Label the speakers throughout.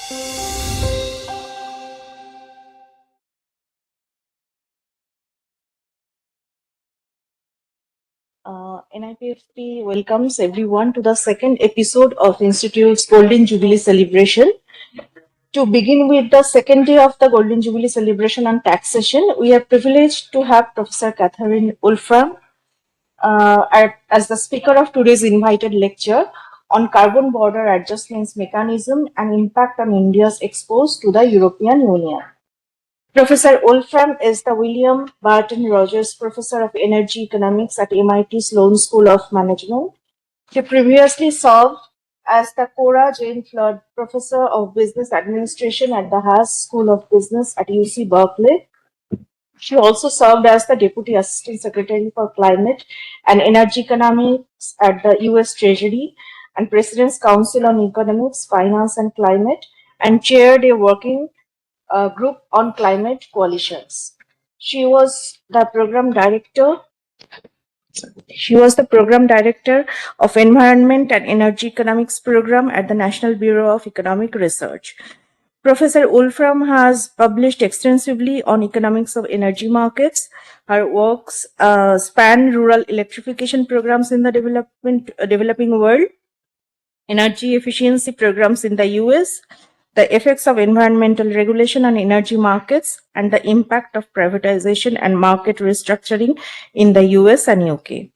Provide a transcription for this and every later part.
Speaker 1: NIPFP welcomes everyone to the second episode of Institute's Golden Jubilee celebration. To begin with the second day of the Golden Jubilee celebration on taxation, we are privileged to have Professor Catherine Wolfram as the speaker of today's invited lecture on carbon border adjustments mechanism and impact on India's exposure to the European Union. Professor Wolfram is the William Barton Rogers Professor of Energy Economics at MIT Sloan School of Management. She previously served as the Cora Jane Flood Professor of Business Administration at the Haas School of Business at UC Berkeley. She also served as the Deputy Assistant Secretary for Climate and Energy Economics at the US Treasury and President's Council on Economics, Finance and Climate, and chaired a working group on climate coalitions. She was the program director of Environment and Energy Economics Program at the National Bureau of Economic Research. Professor Wolfram has published extensively on economics of energy markets. Her works span rural electrification programs in the developing world, energy efficiency programs in the US, the effects of environmental regulation on energy markets, and the impact of privatization and market restructuring in the US and UK.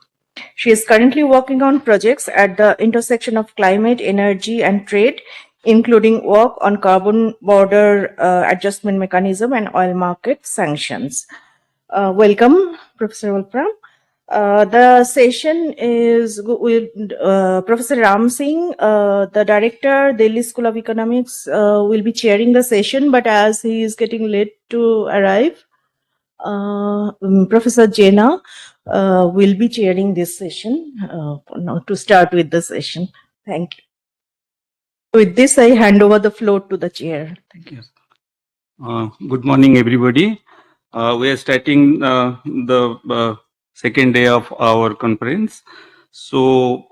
Speaker 1: She is currently working on projects at the intersection of climate, energy, and trade, including work on carbon border adjustment mechanism and oil market sanctions. Welcome, Professor Wolfram. The session is with Professor Ram Singh, the director, Delhi School of Economics, will be chairing the session, but as he is getting late to arrive, Professor Jena will be chairing this session to start with the session. Thank you. With this, I hand over the floor to the chair. Thank you.
Speaker 2: Good morning, everybody. We are starting the second day of our conference. So,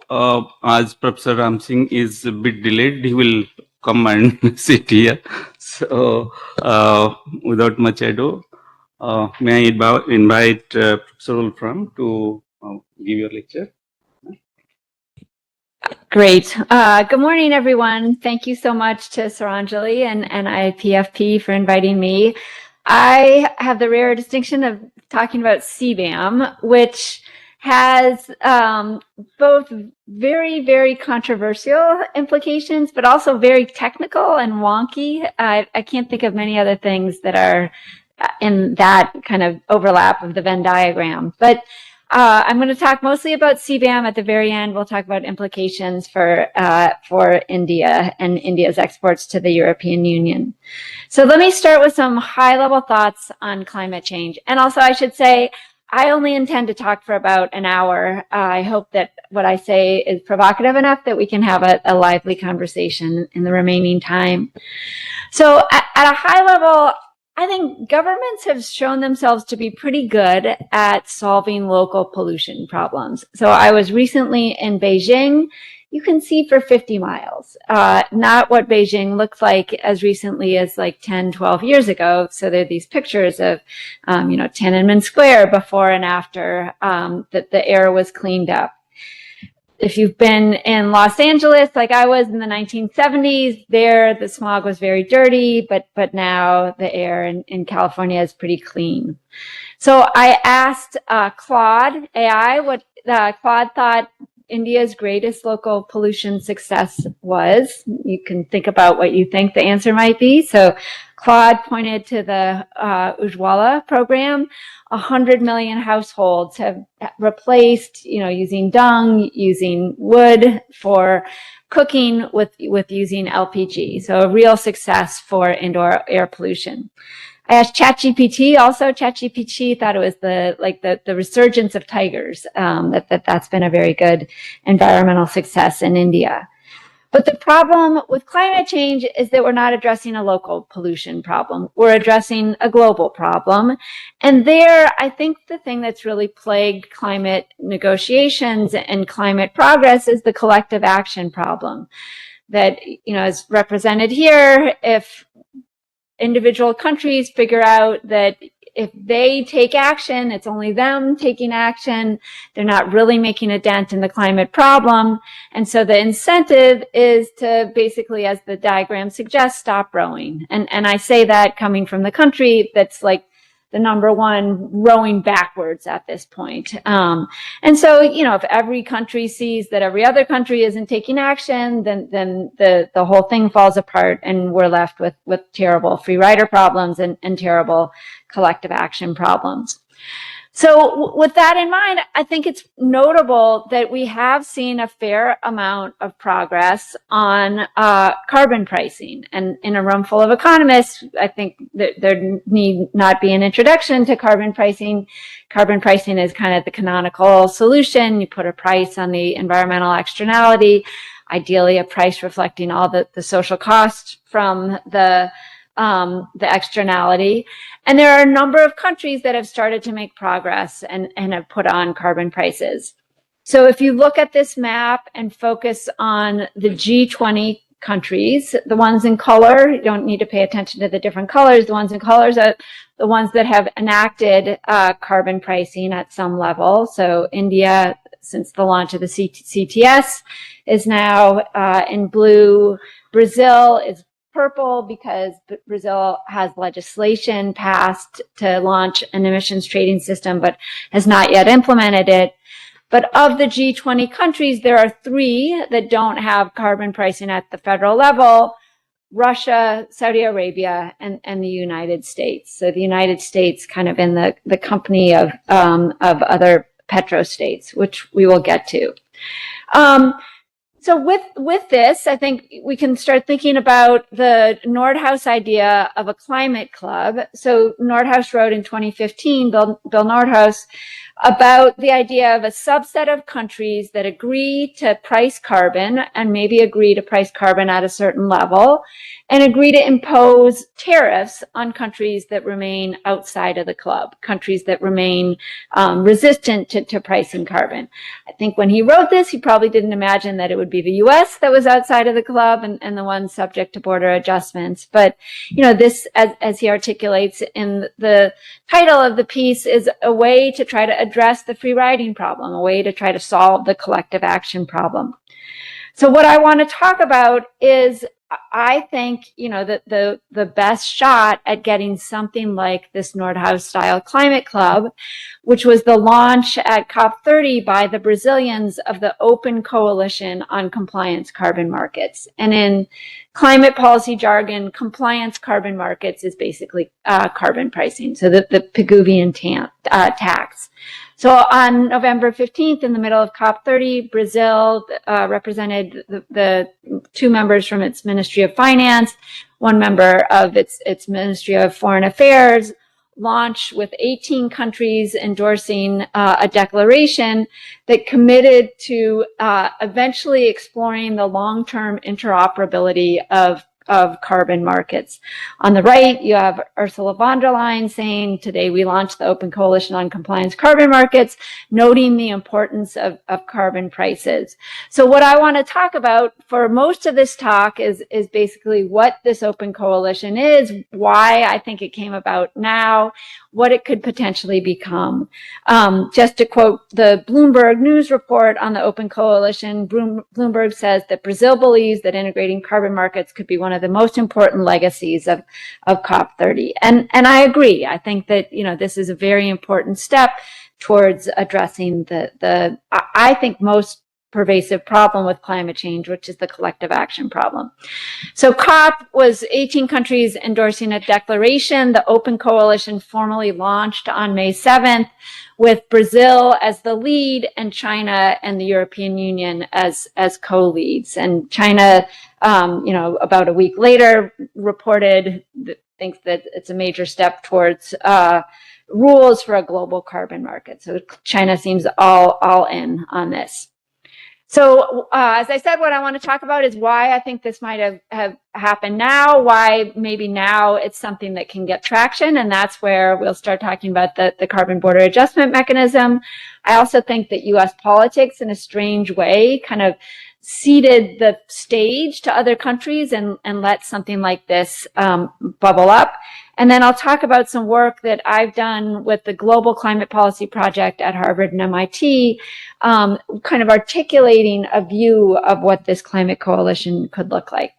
Speaker 2: as Professor Ram Singh is a bit delayed, he will come and sit here. So, without much ado, may I invite Professor Wolfram to give your lecture.
Speaker 3: Great. Good morning, everyone. Thank you so much to Saranjali and NIPFP for inviting me. I have the rare distinction of talking about CBAM, which has both very, very controversial implications, but also very technical and wonky. I can't think of many other things that are in that kind of overlap of the Venn diagram. But I'm going to talk mostly about CBAM. At the very end, we'll talk about implications for India and India's exports to the European Union. So let me start with some high-level thoughts on climate change. And also, I should say, I only intend to talk for about an hour. I hope that what I say is provocative enough that we can have a lively conversation in the remaining time. So at a high level, I think governments have shown themselves to be pretty good at solving local pollution problems. So I was recently in Beijing. You can see for 50 miles, not what Beijing looked like as recently as like 10, 12 years ago. So there are these pictures of, Tiananmen Square before and after that the air was cleaned up. If you've been in Los Angeles, like I was in the 1970s, there the smog was very dirty, but now the air in California is pretty clean. So I asked Claude AI what Claude thought India's greatest local pollution success was. You can think about what you think the answer might be. So Claude pointed to the Ujjwala program. 100 million households have replaced, using dung, using wood for cooking with using LPG. So a real success for indoor air pollution. I asked ChatGPT also. ChatGPT thought it was the resurgence of tigers. That's been a very good environmental success in India. But the problem with climate change is that we're not addressing a local pollution problem. We're addressing a global problem. And there, I think the thing that's really plagued climate negotiations and climate progress is the collective action problem. that, is represented here. If individual countries figure out that if they take action, it's only them taking action, they're not really making a dent in the climate problem. And so the incentive is to basically, as the diagram suggests, stop rowing. And I say that coming from the country that's like the number one rowing backwards at this point. And so, if every country sees that every other country isn't taking action, then the whole thing falls apart and we're left with terrible free rider problems and terrible collective action problems. So with that in mind, I think it's notable that we have seen a fair amount of progress on carbon pricing. And in a room full of economists, I think that there need not be an introduction to carbon pricing. Carbon pricing is kind of the canonical solution. You put a price on the environmental externality, ideally a price reflecting all the social cost from the externality. And there are a number of countries that have started to make progress and have put on carbon prices. So if you look at this map and focus on the G20 countries, the ones in color, you don't need to pay attention to the different colors. The ones in colors are the ones that have enacted carbon pricing at some level. So India, since the launch of the CTS, is now in blue. Brazil is purple because Brazil has legislation passed to launch an emissions trading system, but has not yet implemented it. But of the G20 countries, there are 3 that don't have carbon pricing at the federal level: Russia, Saudi Arabia, and the United States. So the United States kind of in the company of other petrostates, which we will get to. So with this, I think we can start thinking about the Nordhaus idea of a climate club. So Nordhaus wrote in 2015, Bill Nordhaus, about the idea of a subset of countries that agree to price carbon and maybe agree to price carbon at a certain level and agree to impose tariffs on countries that remain outside of the club, countries that remain resistant to pricing carbon. I think when he wrote this, he probably didn't imagine that it would be the US that was outside of the club and the ones subject to border adjustments. But, this, as he articulates in the title of the piece, is a way to try to address the free riding problem, a way to try to solve the collective action problem. So what I want to talk about is, I think, that the best shot at getting something like this Nordhaus style climate club, which was the launch at COP30 by the Brazilians of the Open Coalition on Compliance Carbon Markets. And in climate policy jargon, compliance carbon markets is basically carbon pricing, so the Pigouvian tax. So on November 15th, in the middle of COP30, Brazil represented the 2 members from its Ministry of Finance, 1 member of its Ministry of Foreign Affairs, launched with 18 countries endorsing a declaration that committed to eventually exploring the long-term interoperability of carbon markets. On the right, you have Ursula von der Leyen saying, today we launched the Open Coalition on Compliance Carbon Markets, noting the importance of carbon prices. So what I want to talk about for most of this talk is basically what this Open Coalition is, why I think it came about now, what it could potentially become. Just to quote the Bloomberg News report on the Open Coalition, Bloomberg says that Brazil believes that integrating carbon markets could be one of the most important legacies of COP30. And I agree. I think that, this is a very important step towards addressing the I think, most pervasive problem with climate change, which is the collective action problem. So COP was 18 countries endorsing a declaration. The Open Coalition formally launched on May 7th with Brazil as the lead and China and the European Union as co-leads. And China, about a week later reported, thinks that it's a major step towards rules for a global carbon market. So China seems all in on this. So as I said, what I want to talk about is why I think this might have happened now, why maybe now it's something that can get traction, and that's where we'll start talking about the carbon border adjustment mechanism. I also think that U.S. politics, in a strange way, kind of ceded the stage to other countries and let something like this bubble up. And then I'll talk about some work that I've done with the Global Climate Policy Project at Harvard and MIT, kind of articulating a view of what this climate coalition could look like.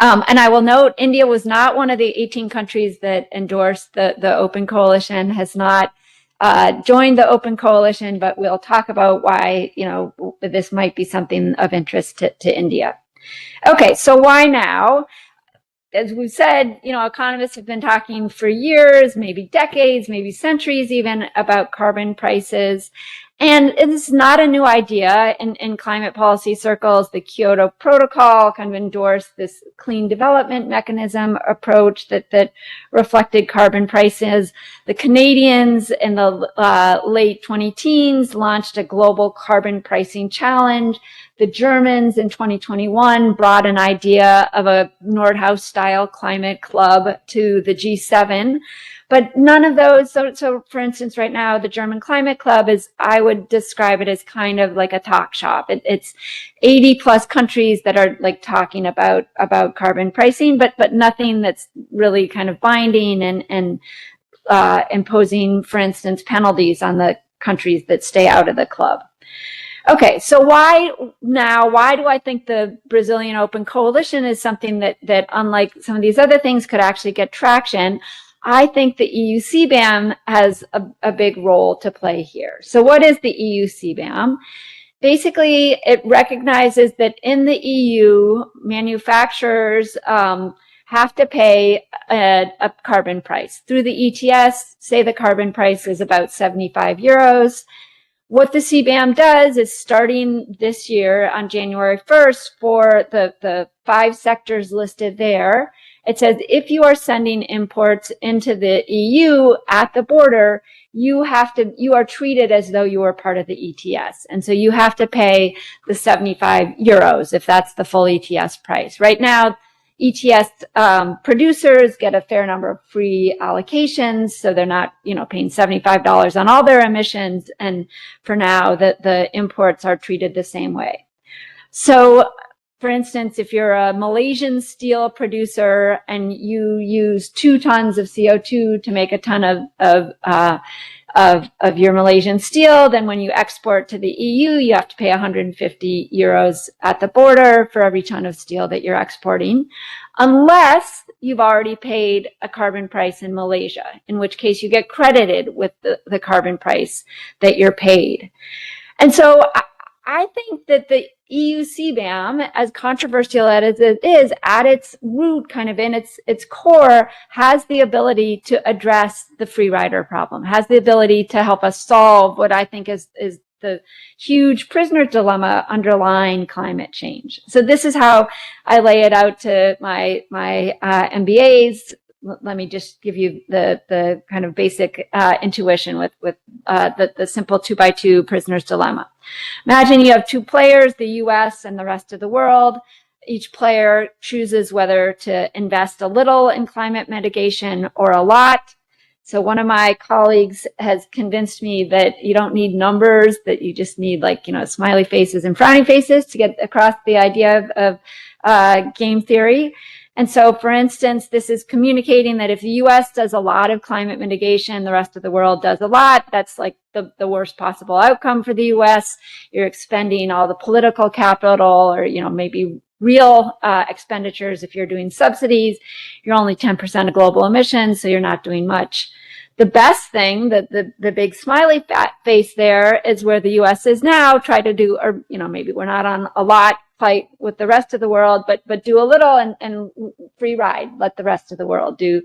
Speaker 3: And I will note, India was not one of the 18 countries that endorsed the Open Coalition, has not joined the Open Coalition, but we'll talk about why, this might be something of interest to India. Okay, so why now? As we've said, economists have been talking for years, maybe decades, maybe centuries even, about carbon prices. And it's not a new idea in climate policy circles. The Kyoto Protocol kind of endorsed this clean development mechanism approach that reflected carbon prices. The Canadians in the late 2010s launched a global carbon pricing challenge. The Germans in 2021 brought an idea of a Nordhaus-style climate club to the G7. But none of those, so for instance, right now, the German Climate Club I would describe it as kind of like a talk shop. It's 80 plus countries that are like talking about carbon pricing, but nothing that's really kind of binding and imposing, for instance, penalties on the countries that stay out of the club. Okay, so why now? Why do I think the Brazilian Open Coalition is something that unlike some of these other things could actually get traction? I think the EU CBAM has a big role to play here. So what is the EU CBAM? Basically, it recognizes that in the EU, manufacturers have to pay a carbon price. Through the ETS, say the carbon price is about 75 euros. What the CBAM does is starting this year on January 1st for the 5 sectors listed there, it says if you are sending imports into the EU at the border, you are treated as though you are part of the ETS. And so you have to pay the 75 euros if that's the full ETS price. Right now, ETS producers get a fair number of free allocations, so they're not, paying $75 on all their emissions. And for now, the imports are treated the same way. So, for instance, if you're a Malaysian steel producer and you use 2 tons of CO2 to make a ton of your Malaysian steel, then when you export to the EU, you have to pay 150 euros at the border for every ton of steel that you're exporting, unless you've already paid a carbon price in Malaysia, in which case you get credited with the carbon price that you're paid. And so I think that the EU CBAM, as controversial as it is, at its root, kind of in its core, has the ability to address the free rider problem, has the ability to help us solve what I think is the huge prisoner dilemma underlying climate change. So this is how I lay it out to my MBAs. Let me just give you the kind of basic intuition with the simple 2x2 prisoner's dilemma. Imagine you have 2 players, the US and the rest of the world. Each player chooses whether to invest a little in climate mitigation or a lot. So one of my colleagues has convinced me that you don't need numbers, that you just need smiley faces and frowny faces to get across the idea of game theory. And so, for instance, this is communicating that if the US does a lot of climate mitigation, the rest of the world does a lot. That's like the worst possible outcome for the US. You're expending all the political capital or, maybe real expenditures. If you're doing subsidies, you're only 10% of global emissions, so you're not doing much. The best thing, the big smiley face there is where the US is now, try to do, or, maybe we're not on a lot fight with the rest of the world, but do a little and free ride, let the rest of the world do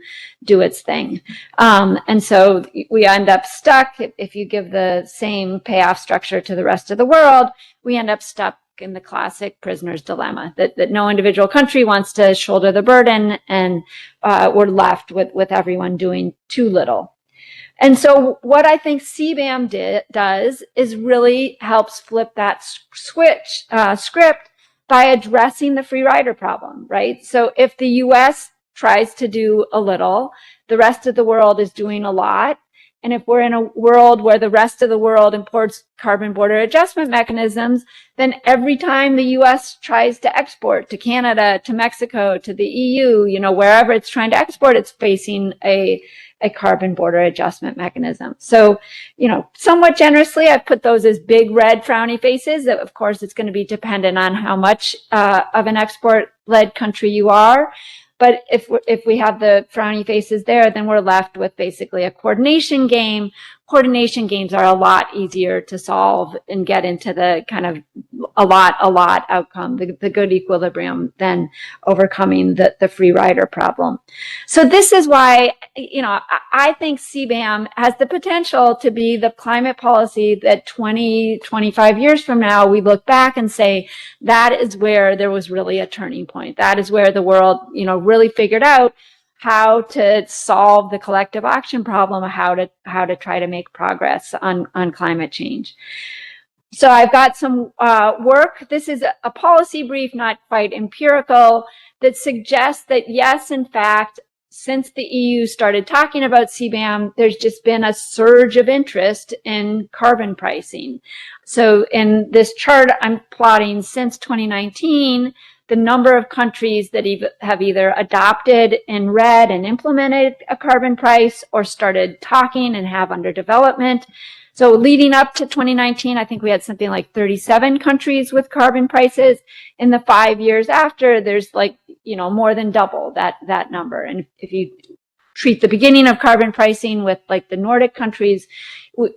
Speaker 3: its thing. And so we end up stuck, if you give the same payoff structure to the rest of the world, we end up stuck in the classic prisoner's dilemma, that no individual country wants to shoulder the burden, and we're left with everyone doing too little. And so what I think CBAM does is really helps flip that script by addressing the free rider problem, right? So if the US tries to do a little, the rest of the world is doing a lot, And if we're in a world where the rest of the world imports carbon border adjustment mechanisms, then every time the US tries to export to Canada, to Mexico, to the EU, wherever it's trying to export, it's facing a carbon border adjustment mechanism. So, somewhat generously, I've put those as big red frowny faces. Of course, it's going to be dependent on how much of an export-led country you are. But if we have the frowny faces there, then we're left with basically a coordination game. Coordination games are a lot easier to solve and get into the kind of a lot outcome, the good equilibrium, than overcoming the free rider problem. So this is why, I think CBAM has the potential to be the climate policy that 20, 25 years from now, we look back and say, that is where there was really a turning point. That is where the world, really figured out how to solve the collective action problem, how to try to make progress on climate change. So I've got some work. This is a policy brief, not quite empirical, that suggests that yes, in fact, since the EU started talking about CBAM, there's just been a surge of interest in carbon pricing. So in this chart, I'm plotting since 2019, the number of countries that have either adopted in red and implemented a carbon price or started talking and have under development. So leading up to 2019, I think we had something like 37 countries with carbon prices. In the 5 years after, there's more than double that number. And if you treat the beginning of carbon pricing with the Nordic countries,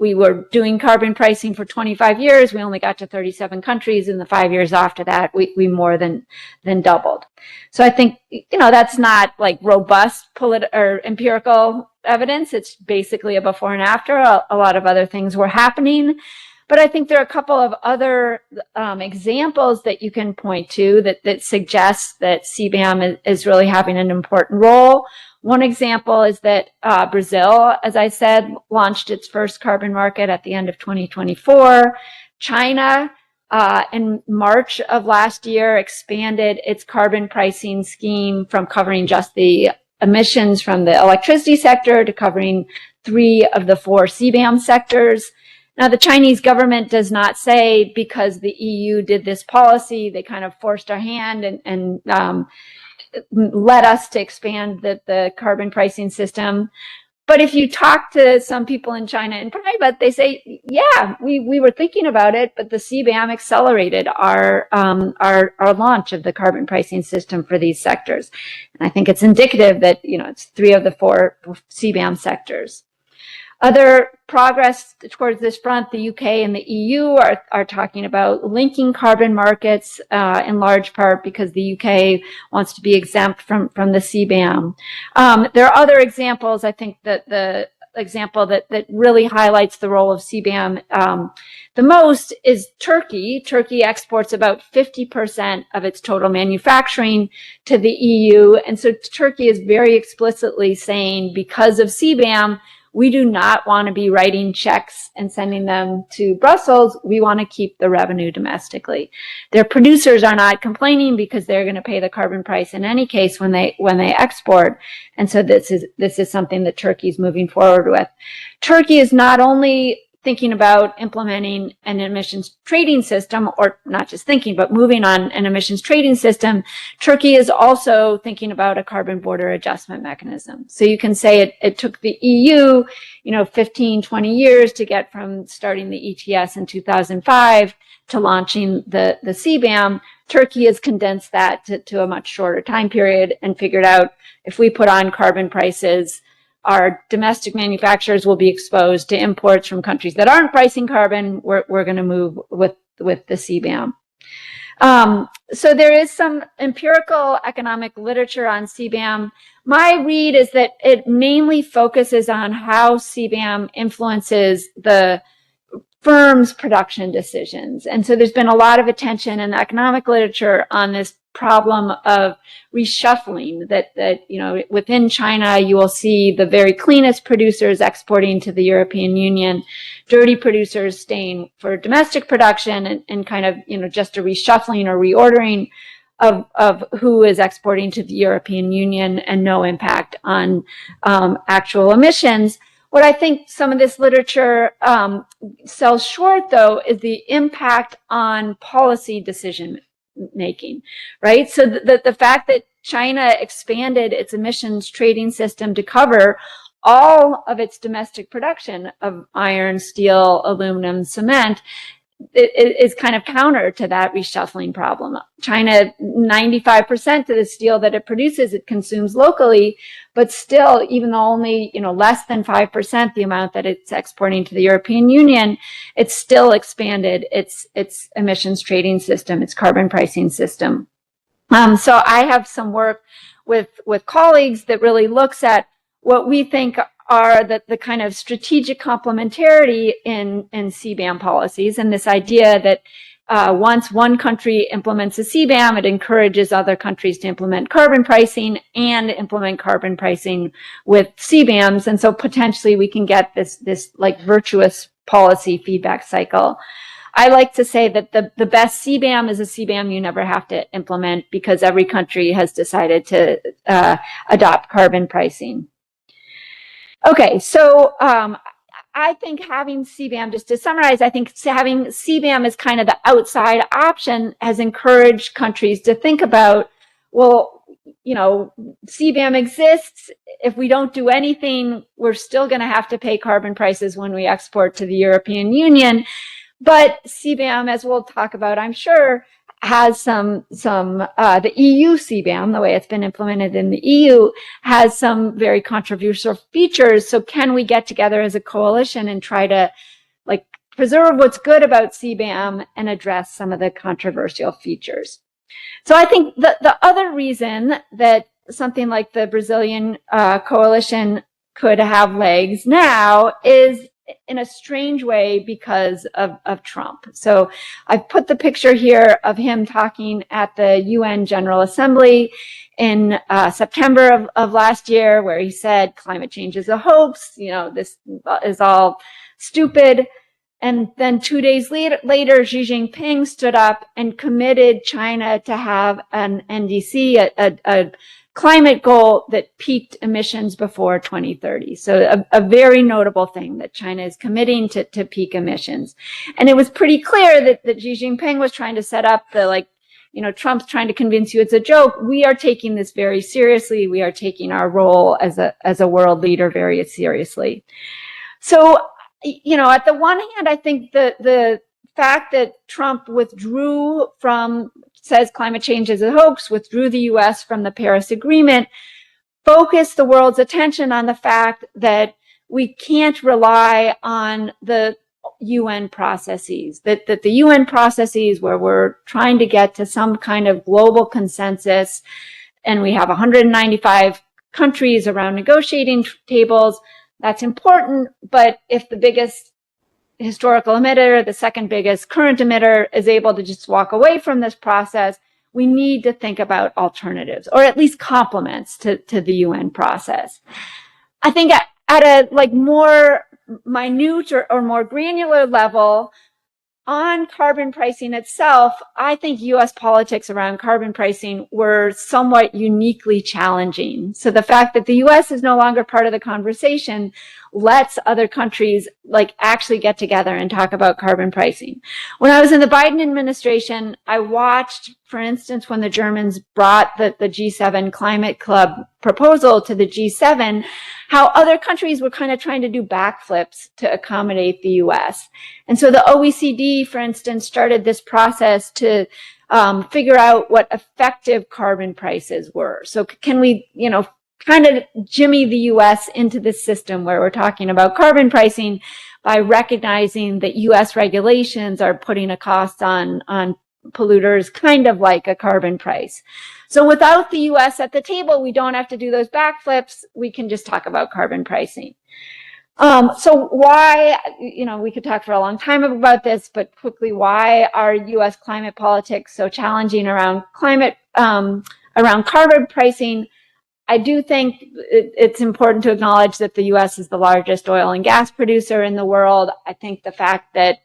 Speaker 3: we were doing carbon pricing for 25 years. We only got to 37 countries. In the 5 years after that, we more than doubled. So I think, that's not robust or empirical evidence. It's basically a before and after. A lot of other things were happening. But I think there are a couple of other examples that you can point to that suggests that CBAM is really having an important role. One example is that Brazil, as I said, launched its first carbon market at the end of 2024. China, in March of last year, expanded its carbon pricing scheme from covering just the emissions from the electricity sector to covering 3 of the 4 CBAM sectors. Now, the Chinese government does not say because the EU did this policy, they kind of forced our hand and led us to expand the carbon pricing system. But if you talk to some people in China in private, they say, yeah, we were thinking about it, but the CBAM accelerated our launch of the carbon pricing system for these sectors. And I think it's indicative that, it's 3 of the 4 CBAM sectors. Other progress towards this front, the UK and the EU are talking about linking carbon markets in large part because the UK wants to be exempt from the CBAM. There are other examples. I think that the example that really highlights the role of CBAM the most is Turkey. Turkey exports about 50% of its total manufacturing to the EU. And so Turkey is very explicitly saying because of CBAM, we do not want to be writing checks and sending them to Brussels. We want to keep the revenue domestically. Their producers are not complaining because they're going to pay the carbon price in any case when they export. And so this is something that Turkey is moving forward with. Turkey is not only thinking about implementing an emissions trading system, or not just thinking, but moving on an emissions trading system. Turkey is also thinking about a carbon border adjustment mechanism. So you can say it took the EU, 15, 20 years to get from starting the ETS in 2005 to launching the CBAM. Turkey has condensed that to a much shorter time period and figured out if we put on carbon prices, our domestic manufacturers will be exposed to imports from countries that aren't pricing carbon. We're going to move with the CBAM. So there is some empirical economic literature on CBAM. My read is that it mainly focuses on how CBAM influences the firm's production decisions. And so there's been a lot of attention in the economic literature on this problem of reshuffling that within China, you will see the very cleanest producers exporting to the European Union, dirty producers staying for domestic production, and kind of, just a reshuffling or reordering of who is exporting to the European Union and no impact on actual emissions. What I think some of this literature sells short, though, is the impact on policy decision making, right? So the fact that China expanded its emissions trading system to cover all of its domestic production of iron, steel, aluminum, cement, it is kind of counter to that reshuffling problem. China, 95% of the steel that it produces, it consumes locally, but still, even though only, less than 5% the amount that it's exporting to the European Union, it's still expanded its emissions trading system, its carbon pricing system. So I have some work with colleagues that really looks at what we think are the kind of strategic complementarity in CBAM policies, and this idea that once one country implements a CBAM, it encourages other countries to implement carbon pricing and implement carbon pricing with CBAMs, and so potentially we can get this like virtuous policy feedback cycle. I like to say that the best CBAM is a CBAM you never have to implement because every country has decided to adopt carbon pricing. Okay, so I think having CBAM, just to summarize, I think having CBAM as kind of the outside option has encouraged countries to think about, well, CBAM exists. If we don't do anything, we're still going to have to pay carbon prices when we export to the European Union. But CBAM, as we'll talk about, I'm sure, has the EU CBAM, the way it's been implemented in the EU, has some very controversial features. So can we get together as a coalition and try to preserve what's good about CBAM and address some of the controversial features? So I think the other reason that something like the Brazilian coalition could have legs now is in a strange way because of Trump. So I've put the picture here of him talking at the UN General Assembly in September of last year, where he said climate change is a hoax, this is all stupid. And then 2 days later, Xi Jinping stood up and committed China to have an NDC, a climate goal that peaked emissions before 2030. So a very notable thing that China is committing to peak emissions. And it was pretty clear that Xi Jinping was trying to set up Trump's trying to convince you it's a joke. We are taking this very seriously. We are taking our role as a world leader very seriously. So, at the one hand, I think the fact that Trump says climate change is a hoax, withdrew the US from the Paris Agreement, focused the world's attention on the fact that we can't rely on the UN processes, that the UN processes where we're trying to get to some kind of global consensus, and we have 195 countries around negotiating tables, that's important, but if the biggest historical emitter, the second biggest current emitter, is able to just walk away from this process, we need to think about alternatives, or at least complements to the UN process. I think at a more minute or more granular level, on carbon pricing itself, I think US politics around carbon pricing were somewhat uniquely challenging. So the fact that the US is no longer part of the conversation lets other countries actually get together and talk about carbon pricing. When I was in the Biden administration, I watched, for instance, when the Germans brought the G7 climate club proposal to the G7, how other countries were kind of trying to do backflips to accommodate the US. And so the OECD, for instance, started this process to figure out what effective carbon prices were. So can we, kind of jimmy the US into this system where we're talking about carbon pricing by recognizing that US regulations are putting a cost on polluters, kind of like a carbon price. So without the US at the table, we don't have to do those backflips. We can just talk about carbon pricing. So why, we could talk for a long time about this, but quickly, why are US climate politics so challenging around around carbon pricing? I do think it's important to acknowledge that the US is the largest oil and gas producer in the world. I think the fact that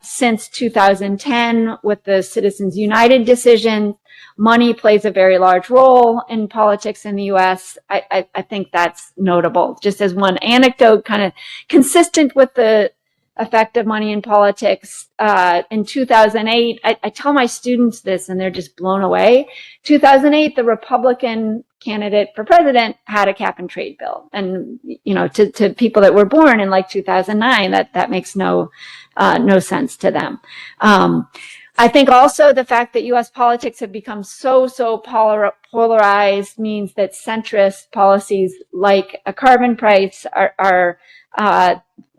Speaker 3: since 2010 with the Citizens United decision. Money plays a very large role in politics in the US. I think that's notable. Just as one anecdote, kind of consistent with the effect of money in politics. In 2008, I tell my students this and they're just blown away. 2008, the Republican candidate for president had a cap and trade bill. And, you know, to people that were born in like 2009, that makes no sense to them. I think also the fact that U.S. politics have become so polarized means that centrist policies like a carbon price are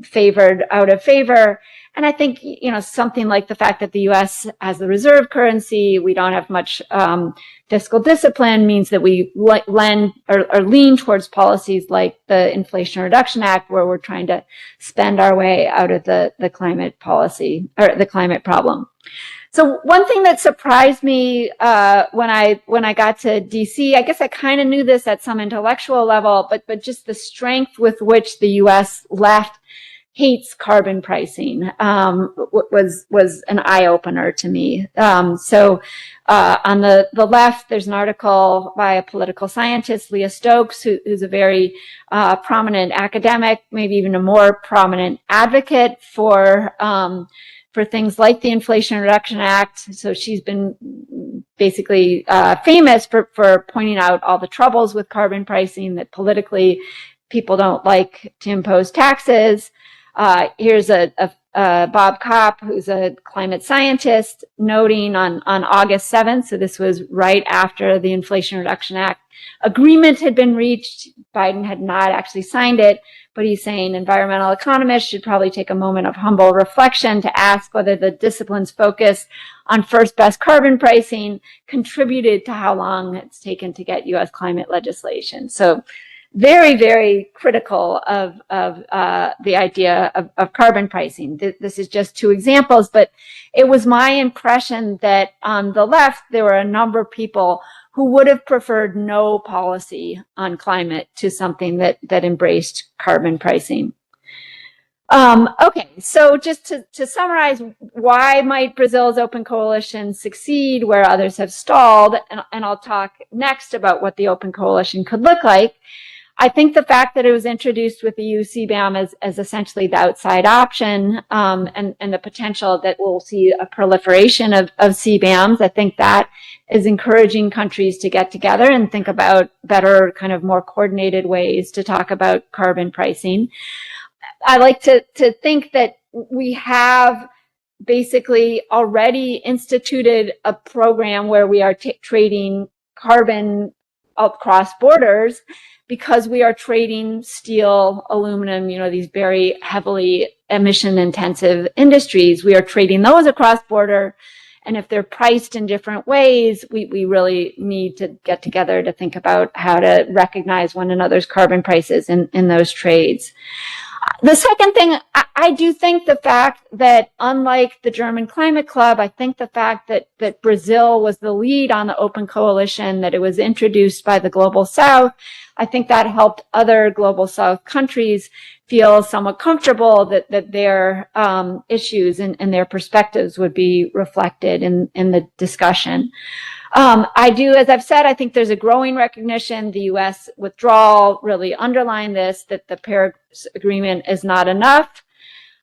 Speaker 3: favored out of favor. And I think, you know, something like the fact that the U.S. has the reserve currency, we don't have much fiscal discipline, means that we lend or lean towards policies like the Inflation Reduction Act, where we're trying to spend our way out of the climate policy or the climate problem. So one thing that surprised me when I got to DC, I guess I kind of knew this at some intellectual level, but just the strength with which the U.S. left hates carbon pricing was an eye opener to me. So on the left, there's an article by a political scientist, Leah Stokes, who's a very prominent academic, maybe even a more prominent advocate for things like the Inflation Reduction Act. So she's been basically famous for pointing out all the troubles with carbon pricing, that politically people don't like to impose taxes. Here's a Bob Kopp, who's a climate scientist, noting on August 7th, so this was right after the Inflation Reduction Act agreement had been reached. Biden had not actually signed it, but he's saying environmental economists should probably take a moment of humble reflection to ask whether the discipline's focus on first best carbon pricing contributed to how long it's taken to get U.S. climate legislation. So very, very critical of the idea of carbon pricing. This is just two examples, but it was my impression that on the left, there were a number of people who would have preferred no policy on climate to something that embraced carbon pricing. Okay, so just to summarize, why might Brazil's open coalition succeed where others have stalled? And I'll talk next about what the open coalition could look like. I think the fact that it was introduced with the EU CBAM as essentially the outside option, and the potential that we'll see a proliferation of CBAMs, I think that is encouraging countries to get together and think about better, kind of more coordinated ways to talk about carbon pricing. I like to think that we have basically already instituted a program where we are trading carbon across borders, because we are trading steel, aluminum, you know, these very heavily emission intensive industries. We are trading those across border. And if they're priced in different ways, we really need to get together to think about how to recognize one another's carbon prices in those trades. The second thing, I do think the fact that, unlike the German Climate Club, I think the fact that Brazil was the lead on the Open Coalition, that it was introduced by the Global South, I think that helped other Global South countries feel somewhat comfortable that their issues and their perspectives would be reflected in the discussion. I do, as I've said, I think there's a growing recognition. The U.S. withdrawal really underlined this, that the Paris Agreement is not enough.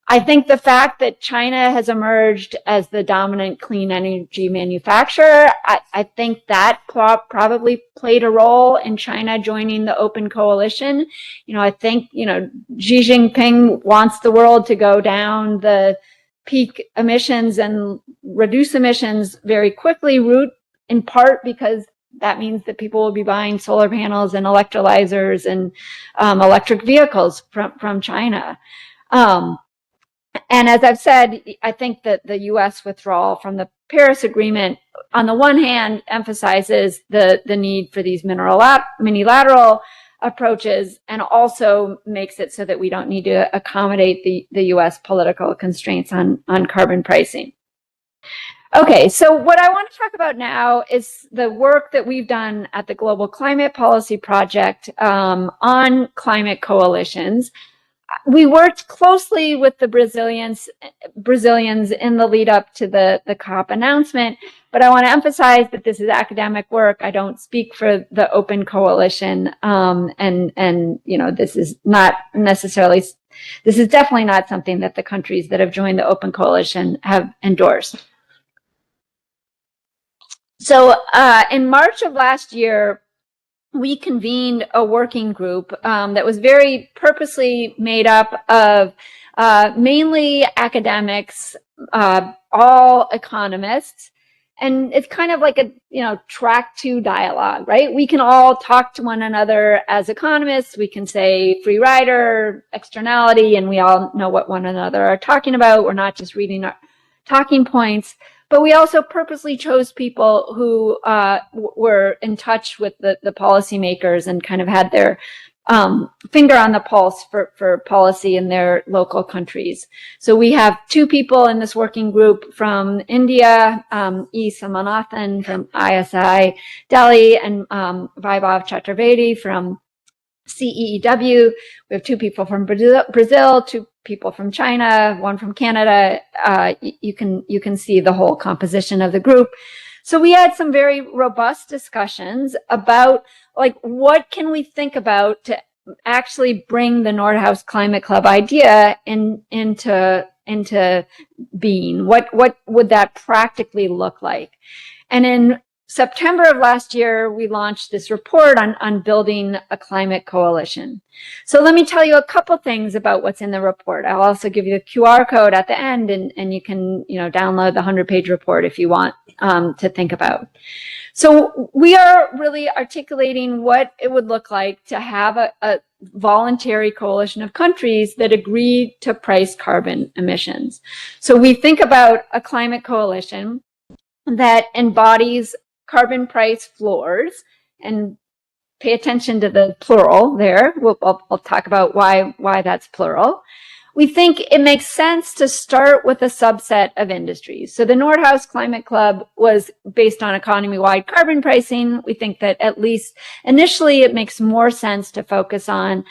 Speaker 3: I think the fact that China has emerged as the dominant clean energy manufacturer, I think that probably played a role in China joining the Open Coalition. You know, I think, you know, Xi Jinping wants the world to go down the peak emissions and reduce emissions very quickly, in part because that means that people will be buying solar panels and electrolyzers and electric vehicles from China. And as I've said, I think that the U.S. withdrawal from the Paris Agreement, on the one hand, emphasizes the need for these minilateral approaches, and also makes it so that we don't need to accommodate the U.S. political constraints on carbon pricing. Okay, so what I want to talk about now is the work that we've done at the Global Climate Policy Project on climate coalitions. we worked closely with the Brazilians in the lead up to the COP announcement, but I want to emphasize that this is academic work. I don't speak for the Open Coalition, and you know, this is definitely not something that the countries that have joined the Open Coalition have endorsed. So in March of last year, we convened a working group that was very purposely made up of mainly academics, all economists, and it's kind of like a, you know, track 2 dialogue, right? We can all talk to one another as economists. We can say free rider, externality, and we all know what one another are talking about. We're not just reading our talking points. But we also purposely chose people who were in touch with the policymakers and kind of had their finger on the pulse for policy in their local countries. So we have 2 people in this working group from India, E. Samanathan from ISI Delhi, and Vaibhav Chaturvedi from CEEW. We have 2 people from Brazil, 2 people from China, 1 from Canada. You can see the whole composition of the group. So we had some very robust discussions about, like, what can we think about to actually bring the Nordhaus Climate Club idea into being. What would that practically look like? And in September of last year, we launched this report on building a climate coalition. So let me tell you a couple things about what's in the report. I'll also give you the QR code at the end, and you can, you know, download the 100-page report if you want to think about. So we are really articulating what it would look like to have a voluntary coalition of countries that agree to price carbon emissions. So we think about a climate coalition that embodies carbon price floors, and pay attention to the plural there. I'll talk about why that's plural. We think it makes sense to start with a subset of industries. So the Nordhaus Climate Club was based on economy-wide carbon pricing. We think that at least initially it makes more sense to focus on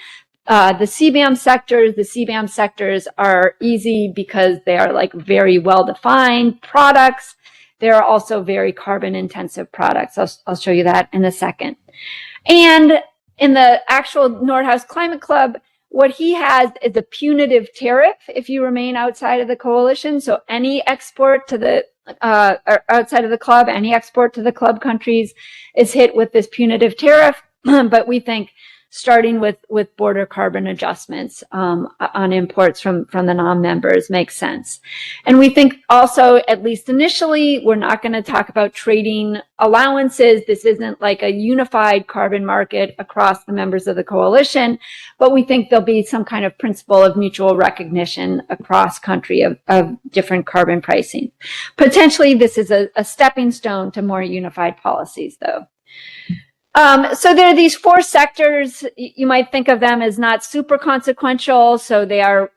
Speaker 3: the CBAM sectors. The CBAM sectors are easy because they are like very well-defined products. They're also very carbon intensive products. I'll show you that in a second. And in the actual Nordhaus Climate Club, what he has is a punitive tariff if you remain outside of the coalition. So any export to the or outside of the club, any export to the club countries is hit with this punitive tariff. But we think starting with border carbon adjustments on imports from the non-members makes sense. And we think also, at least initially, we're not going to talk about trading allowances. This isn't like a unified carbon market across the members of the coalition, but we think there'll be some kind of principle of mutual recognition across country of different carbon pricing. Potentially, this is a stepping stone to more unified policies, though. So there are these 4 sectors. You might think of them as not super consequential. So they are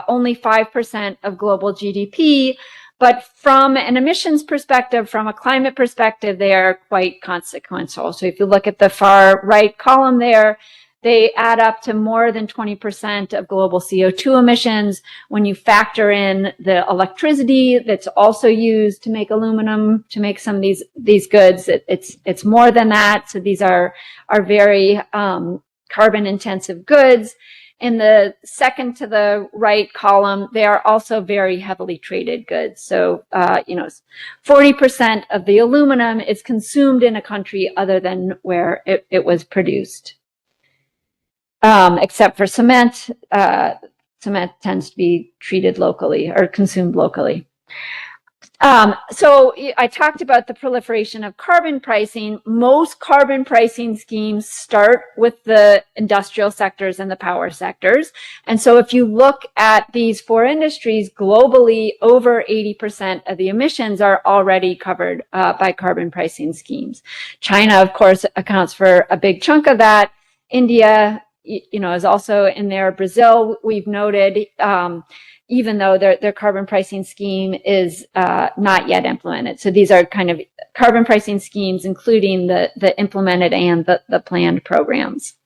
Speaker 3: only 5% of global GDP. But from an emissions perspective, from a climate perspective, they are quite consequential. So if you look at the far right column there, they add up to more than 20% of global CO2 emissions. When you factor in the electricity that's also used to make aluminum, to make some of these goods, it's more than that. So these are very carbon intensive goods. In the second to the right column, they are also very heavily traded goods. So, 40% of the aluminum is consumed in a country other than where it was produced. Except for cement. Cement tends to be treated locally or consumed locally. So I talked about the proliferation of carbon pricing. Most carbon pricing schemes start with the industrial sectors and the power sectors. And so if you look at these 4 industries globally, over 80% of the emissions are already covered by carbon pricing schemes. China, of course, accounts for a big chunk of that. India, is also in there. Brazil, we've noted, even though their carbon pricing scheme is not yet implemented. So these are kind of carbon pricing schemes, including the implemented and the planned programs.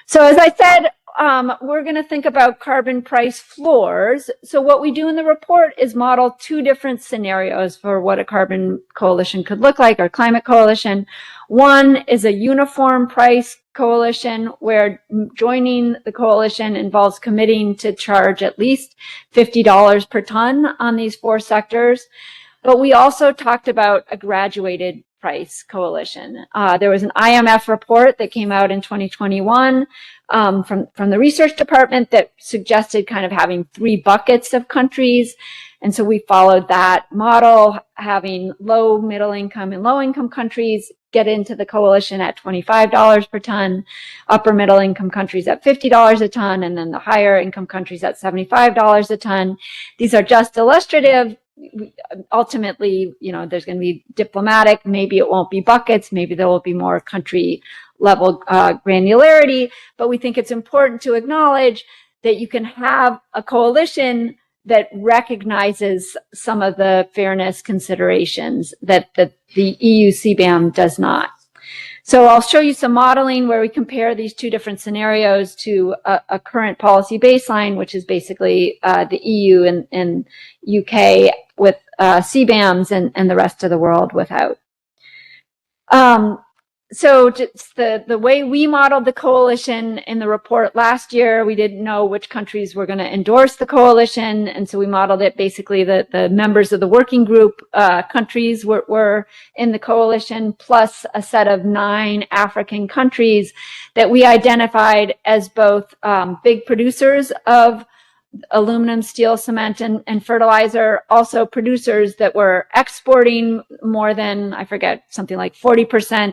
Speaker 3: So as I said, we're going to think about carbon price floors. So what we do in the report is model two different scenarios for what a carbon coalition could look like, or climate coalition. One is a uniform price coalition where joining the coalition involves committing to charge at least $50 per ton on these four sectors. But we also talked about a graduated price coalition. There was an IMF report that came out in 2021 from the research department that suggested kind of having three buckets of countries. And so we followed that model, having low, middle income and low income countries get into the coalition at $25 per ton, upper middle income countries at $50 a ton, and then the higher income countries at $75 a ton. These are just illustrative. Ultimately, there's going to be diplomatic, maybe it won't be buckets, maybe there will be more country level granularity, but we think it's important to acknowledge that you can have a coalition that recognizes some of the fairness considerations that the EU CBAM does not. So I'll show you some modeling where we compare these two different scenarios to a current policy baseline, which is basically the EU and UK with CBAMs and the rest of the world without. So just the way we modeled the coalition in the report last year, we didn't know which countries were going to endorse the coalition. And so we modeled it basically the members of the working group countries were in the coalition, plus a set of 9 African countries that we identified as both big producers of aluminum, steel, cement, and fertilizer, also producers that were exporting more than, I forget, something like 40%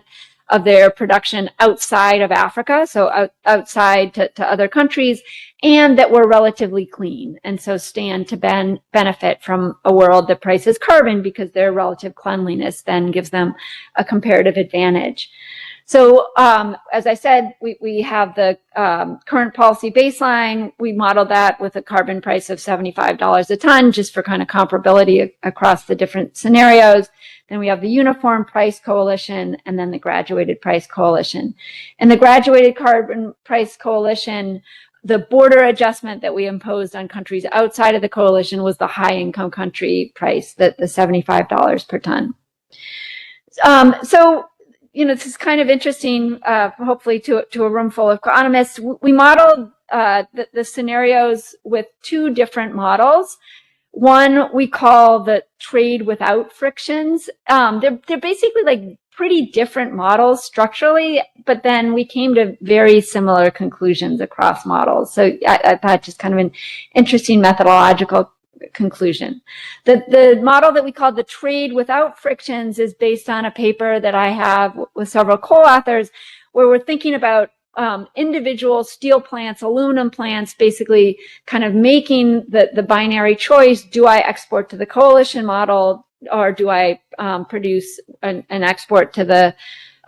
Speaker 3: of their production outside of Africa, so outside to other countries, and that were relatively clean, and so stand to benefit from a world that prices carbon because their relative cleanliness then gives them a comparative advantage. So as I said, we have the current policy baseline. We modeled that with a carbon price of $75 a ton, just for kind of comparability across the different scenarios. Then we have the uniform price coalition and then the graduated price coalition. And the graduated carbon price coalition, the border adjustment that we imposed on countries outside of the coalition was the high income country price, the $75 per ton. So this is kind of interesting, hopefully to a room full of economists. We modeled the scenarios with two different models. One we call the trade without frictions. They're basically like pretty different models structurally, but then we came to very similar conclusions across models. So I thought just kind of an interesting methodological conclusion. The model that we call the trade without frictions is based on a paper that I have with several co-authors, where we're thinking about individual steel plants, aluminum plants, basically kind of making the binary choice: do I export to the coalition model, or do I produce an export to the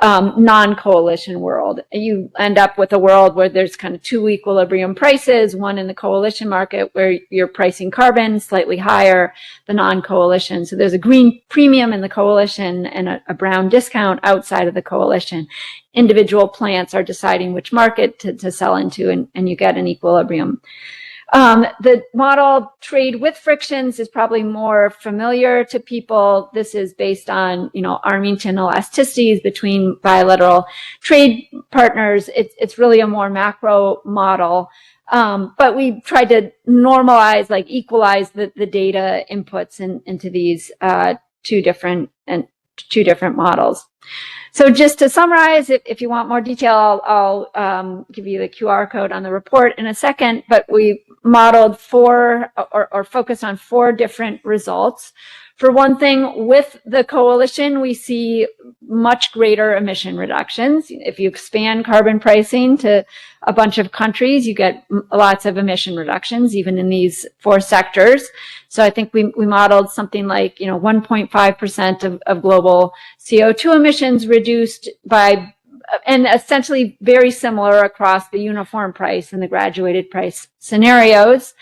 Speaker 3: non-coalition world? You end up with a world where there's kind of two equilibrium prices, one in the coalition market where you're pricing carbon slightly higher, the non-coalition. So there's a green premium in the coalition and a brown discount outside of the coalition. Individual plants are deciding which market to sell into, and you get an equilibrium. The model trade with frictions is probably more familiar to people. This is based on, Armington elasticities between bilateral trade partners. It's really a more macro model. But we tried to normalize, equalize the data inputs into these two different models. So just to summarize, if you want more detail, I'll give you the QR code on the report in a second, but we modeled or focused on 4 different results. For one thing, with the coalition, we see much greater emission reductions. If you expand carbon pricing to a bunch of countries, you get lots of emission reductions, even in these 4 sectors. So I think we modeled something like, 1.5% of global CO2 emissions reduced by, and essentially very similar across the uniform price and the graduated price scenarios.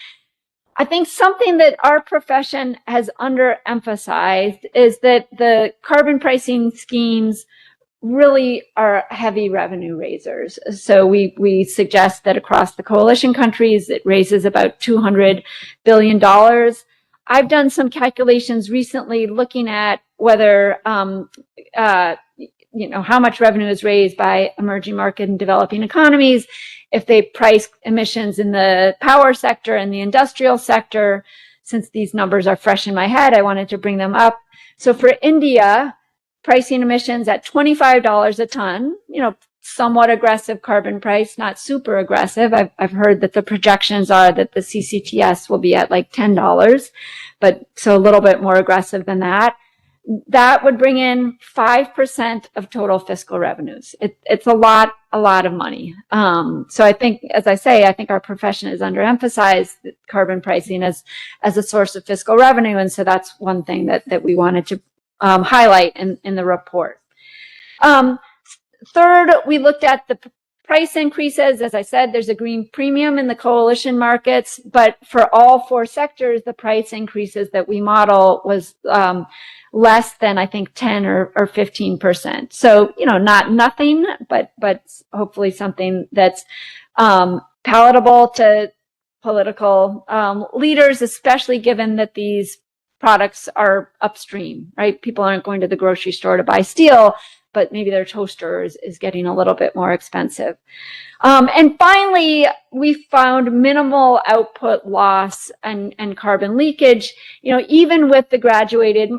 Speaker 3: I think something that our profession has underemphasized is that the carbon pricing schemes really are heavy revenue raisers. So we suggest that across the coalition countries, it raises about $200 billion. I've done some calculations recently looking at whether, how much revenue is raised by emerging market and developing economies if they price emissions in the power sector and the industrial sector. Since these numbers are fresh in my head, I wanted to bring them up. So for India, pricing emissions at $25 a ton, somewhat aggressive carbon price, not super aggressive. I've heard that the projections are that the CCTS will be at like $10, but so a little bit more aggressive than that. That would bring in 5% of total fiscal revenues. It's a lot of money. So I think, as I say, I think our profession has underemphasized carbon pricing as a source of fiscal revenue. And so that's one thing that we wanted to highlight in the report. Third, we looked at the price increases. As I said, there's a green premium in the coalition markets, but for all four sectors, the price increases that we model was less than, I think, 10 or 15%. So, not nothing, but hopefully something that's palatable to political leaders, especially given that these products are upstream, right? People aren't going to the grocery store to buy steel, but maybe their toaster is getting a little bit more expensive. And finally, we found minimal output loss and carbon leakage. Even with the graduated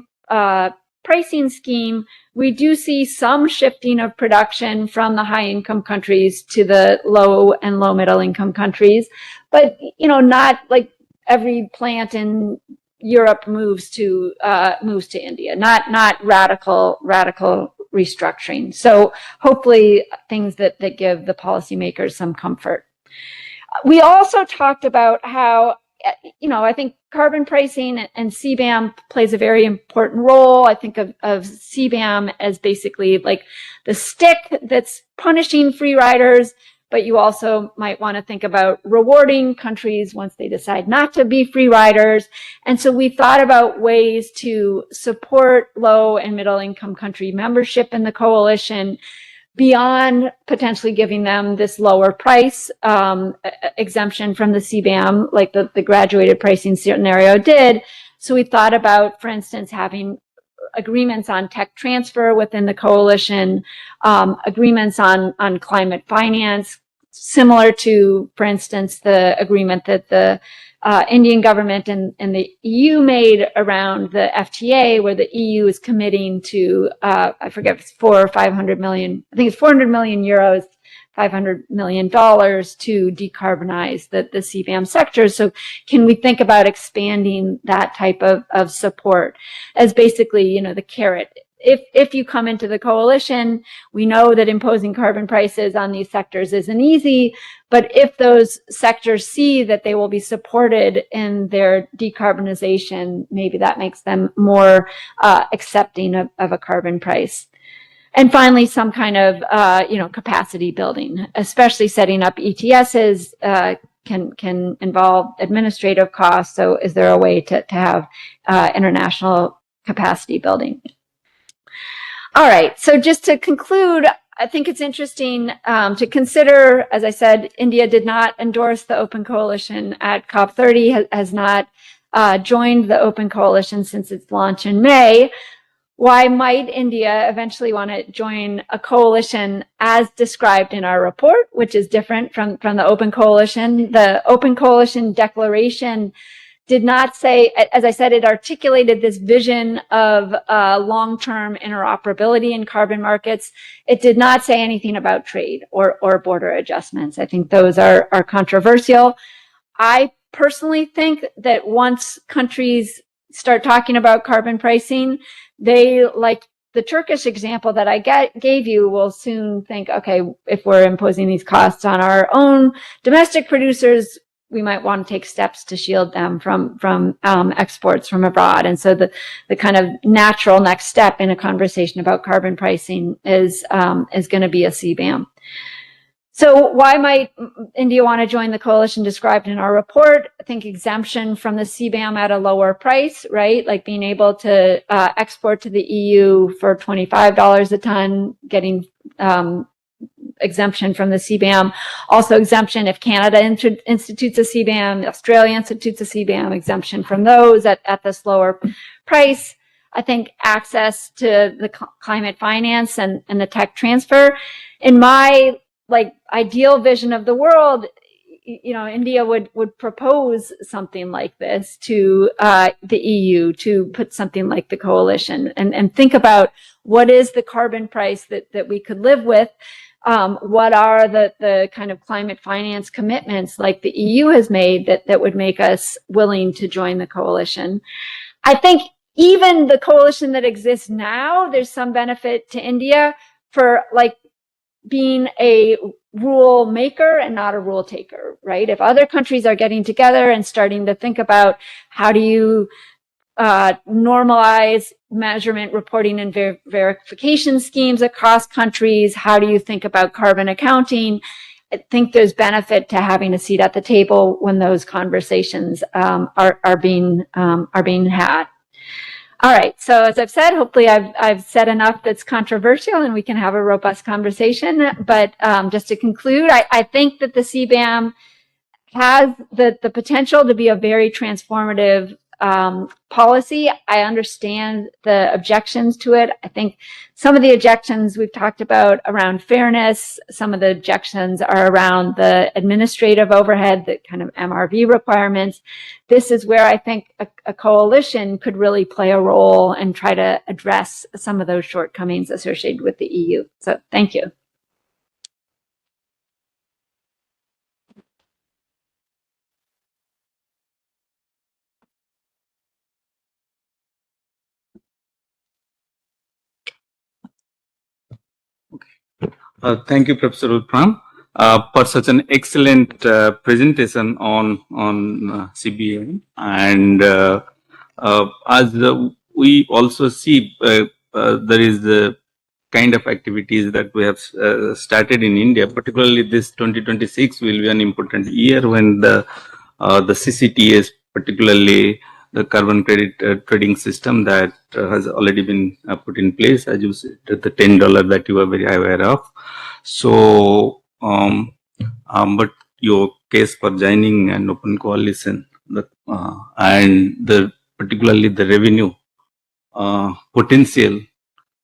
Speaker 3: pricing scheme, we do see some shifting of production from the high income countries to the low and low middle income countries, but not like every plant in Europe moves to India. Not radical restructuring. So hopefully things that give the policymakers some comfort. We also talked about how, I think carbon pricing and CBAM plays a very important role. I think of CBAM as basically like the stick that's punishing free riders, but you also might want to think about rewarding countries once they decide not to be free riders. And so we thought about ways to support low and middle income country membership in the coalition beyond potentially giving them this lower price exemption from the CBAM, like the graduated pricing scenario did. So we thought about, for instance, having agreements on tech transfer within the coalition, agreements on climate finance, similar to, for instance, the agreement that the Indian government and the EU made around the FTA, where the EU is committing to, I forget if it's 400 or 500 million, I think it's 400 million euros, $500 million to decarbonize the CBAM sector. So can we think about expanding that type of support as basically, the carrot? If you come into the coalition, we know that imposing carbon prices on these sectors isn't easy, but if those sectors see that they will be supported in their decarbonization, maybe that makes them more accepting of a carbon price. And finally, some kind of, capacity building, especially setting up ETSs can involve administrative costs. So is there a way to have international capacity building? All right. So just to conclude, I think it's interesting to consider, as I said, India did not endorse the Open Coalition at COP30, has not joined the Open Coalition since its launch in May. Why might India eventually want to join a coalition as described in our report, which is different from the Open Coalition? The Open Coalition Declaration did not say, as I said, it articulated this vision of long-term interoperability in carbon markets. It did not say anything about trade or border adjustments. I think those are controversial. I personally think that once countries start talking about carbon pricing, they, like the Turkish example that I gave you, will soon think, okay, if we're imposing these costs on our own domestic producers, we might want to take steps to shield them from exports from abroad. And so the kind of natural next step in a conversation about carbon pricing is going to be a CBAM. So why might India want to join the coalition described in our report? I think exemption from the CBAM at a lower price, right? Like being able to export to the EU for $25 a ton, getting exemption from the CBAM. Also exemption if Canada institutes a CBAM, Australia institutes a CBAM, exemption from those at this lower price. I think access to the climate finance and the tech transfer. In my ideal vision of the world, India would propose something like this to the EU, to put something like the coalition and think about what is the carbon price that we could live with. What are the kind of climate finance commitments like the EU has made that would make us willing to join the coalition? I think even the coalition that exists now, there's some benefit to India for being a rule maker and not a rule taker, right? If other countries are getting together and starting to think about how do you normalize measurement, reporting, and verification schemes across countries, how do you think about carbon accounting? I think there's benefit to having a seat at the table when those conversations are being had. All right. So as I've said, hopefully I've said enough that's controversial and we can have a robust conversation. But just to conclude, I think that the CBAM has the potential to be a very transformative policy. I understand the objections to it. I think some of the objections we've talked about around fairness, some of the objections are around the administrative overhead, the kind of MRV requirements. This is where I think a coalition could really play a role and try to address some of those shortcomings associated with the EU. So thank you.
Speaker 2: Thank you, Professor Wolfram, for such an excellent presentation on CBAM. And as we also see, there is the kind of activities that we have started in India. Particularly, this 2026 will be an important year when the CCTS, particularly the carbon credit trading system that has already been put in place, as you said, the $10 that you are very aware of. So, but your case for joining an open coalition, and particularly the revenue potential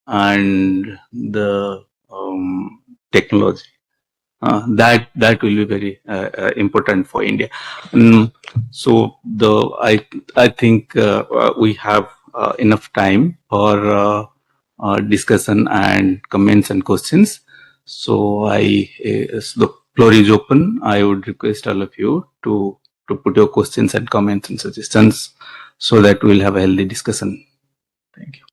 Speaker 2: and the technology. That will be very important for India. So I think we have enough time for discussion and comments and questions. So the floor is open. I would request all of you to put your questions and comments and suggestions so that we'll have a healthy discussion. Thank you.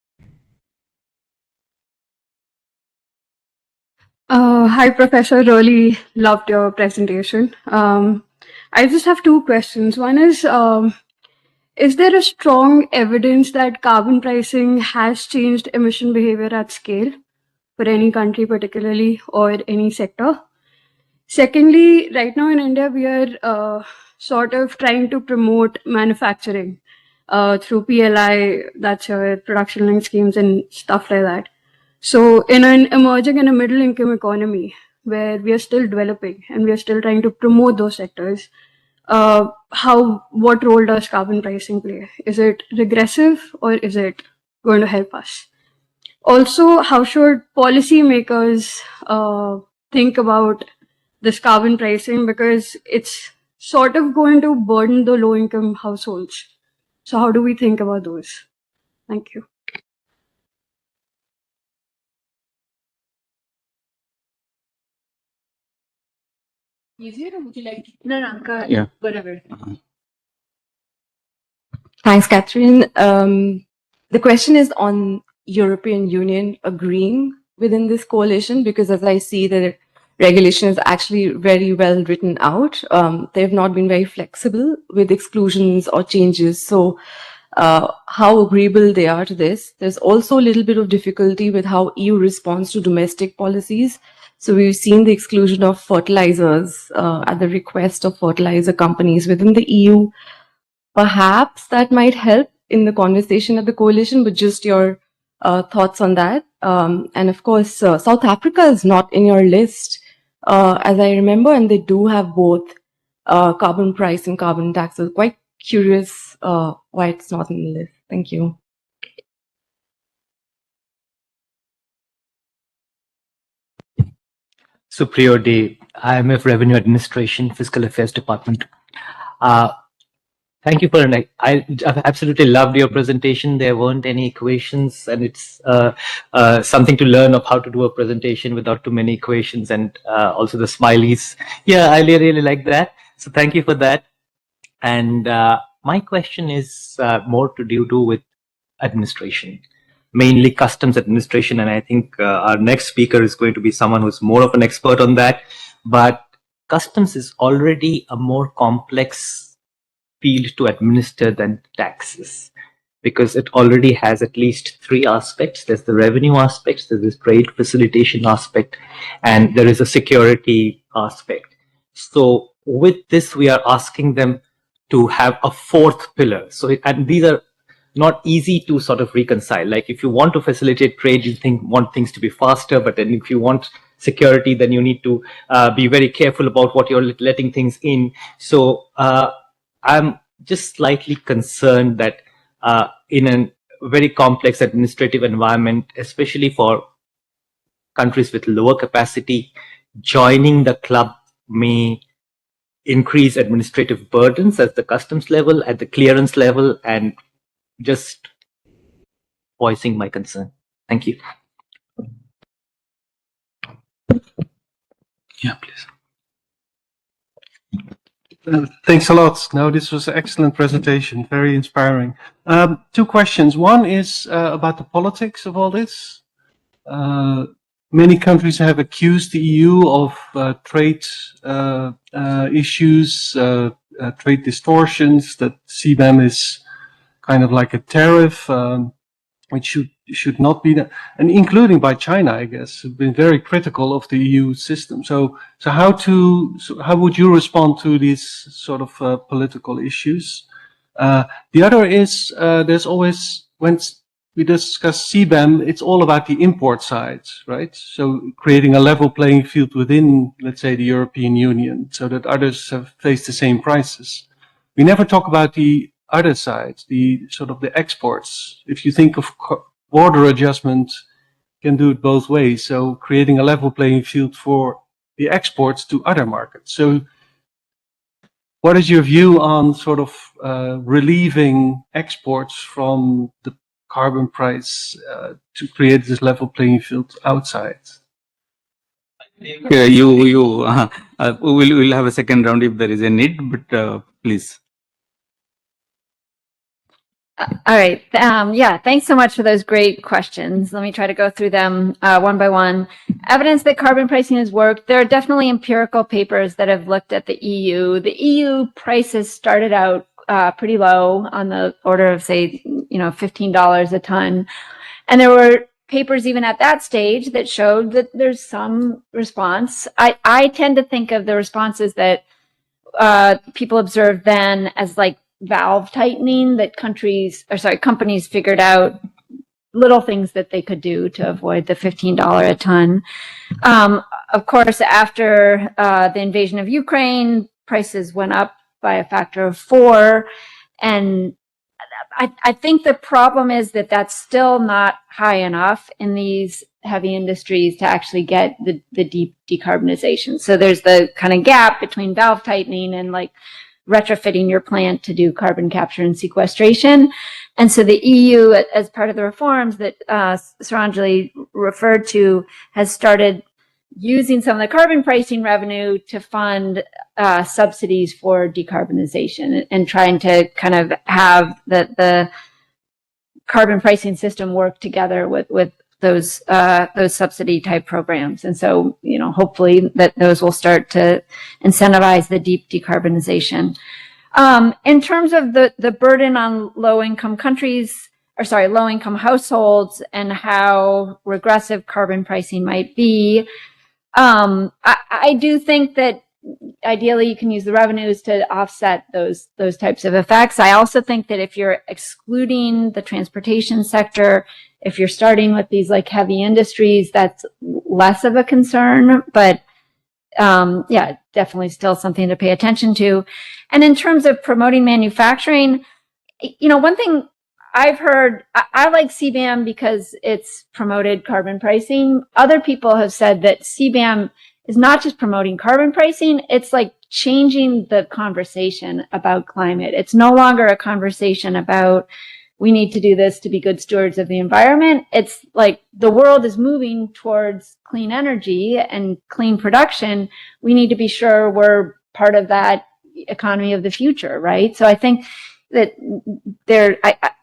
Speaker 4: Hi, Professor. Really loved your presentation. I just have two questions. One is there a strong evidence that carbon pricing has changed emission behavior at scale for any country particularly or any sector? Secondly, right now in India, we are sort of trying to promote manufacturing through PLI, that's your production linked schemes and stuff like that. So in an emerging and a middle income economy where we are still developing and we are still trying to promote those sectors, what role does carbon pricing play? Is it regressive or is it going to help us? Also, how should policymakers think about this carbon pricing, because it's sort of going to burden the low income households. So how do we think about those? Thank you.
Speaker 1: Easier, or would you like to?
Speaker 3: No, go ahead.
Speaker 2: Yeah.
Speaker 3: Whatever.
Speaker 5: Thanks, Catherine. The question is on European Union agreeing within this coalition, because as I see, the regulation is actually very well written out. They've not been very flexible with exclusions or changes. So how agreeable they are to this. There's also a little bit of difficulty with how EU responds to domestic policies. So we've seen the exclusion of fertilizers at the request of fertilizer companies within the EU. Perhaps that might help in the conversation at the coalition, but just your thoughts on that. And of course, South Africa is not in your list, as I remember, and they do have both carbon price and carbon tax. So quite curious why it's not in the list. Thank you.
Speaker 6: Supriyo Day, IMF Revenue Administration, Fiscal Affairs Department. Thank you for I've absolutely loved your presentation. There weren't any equations, and it's something to learn of how to do a presentation without too many equations, and also the smileys. Yeah, I really like that. So thank you for that. And my question is more to do with administration, mainly customs administration. And I think our next speaker is going to be someone who's more of an expert on that. But customs is already a more complex field to administer than taxes, because it already has at least three aspects. There's the revenue aspect, there's this trade facilitation aspect, and there is a security aspect. So with this, we are asking them to have a fourth pillar. So, and these are not easy to sort of reconcile. Like if you want to facilitate trade, you want things to be faster, but then if you want security, then you need to be very careful about what you're letting things in. So I'm just slightly concerned that in a very complex administrative environment, especially for countries with lower capacity, joining the club may increase administrative burdens at the customs level, at the clearance level, and just voicing my concern. Thank you.
Speaker 7: Yeah, please. Thanks a lot. No, this was an excellent presentation, very inspiring. Two questions. One is about the politics of all this. Many countries have accused the EU of trade issues, trade distortions, that CBAM is kind of like a tariff, which should not be that, and including by China, I guess, have been very critical of the EU system. So how would you respond to these sort of political issues? The other is there's always, when we discuss CBAM, it's all about the import side, right? So creating a level playing field within, let's say, the European Union, so that others have faced the same prices. We never talk about the other side, the sort of the exports. If you think of border adjustment, can do it both ways. So creating a level playing field for the exports to other markets. So what is your view on sort of relieving exports from the carbon price to create this level playing field outside?
Speaker 2: We'll have a second round if there is a need, but please.
Speaker 3: All right. Yeah, thanks so much for those great questions. Let me try to go through them one by one. Evidence that carbon pricing has worked. There are definitely empirical papers that have looked at the EU. The EU prices started out pretty low, on the order of, say, $15 a ton. And there were papers even at that stage that showed that there's some response. I tend to think of the responses that people observed then as like valve tightening, that companies figured out little things that they could do to avoid the $15 a ton. Of course, after the invasion of Ukraine, prices went up by a factor of 4. And I think the problem is that that's still not high enough in these heavy industries to actually get the deep decarbonization. So there's the kind of gap between valve tightening and like retrofitting your plant to do carbon capture and sequestration. And so the EU, as part of the reforms that Saranjali referred to, has started using some of the carbon pricing revenue to fund subsidies for decarbonization, and trying to kind of have the carbon pricing system work together with those subsidy type programs. And so, hopefully that those will start to incentivize the deep decarbonization. In terms of the burden on low-income households and how regressive carbon pricing might be, I do think that ideally you can use the revenues to offset those types of effects. I also think that if you're excluding the transportation sector, if you're starting with these like heavy industries, that's less of a concern, but yeah, definitely still something to pay attention to. And in terms of promoting manufacturing, you know, one thing I've heard, I like CBAM because it's promoted carbon pricing. Other people have said that CBAM is not just promoting carbon pricing, it's like changing the conversation about climate. It's no longer a conversation about we need to do this to be good stewards of the environment. It's like the world is moving towards clean energy and clean production. We need to be sure we're part of that economy of the future, right? So I think that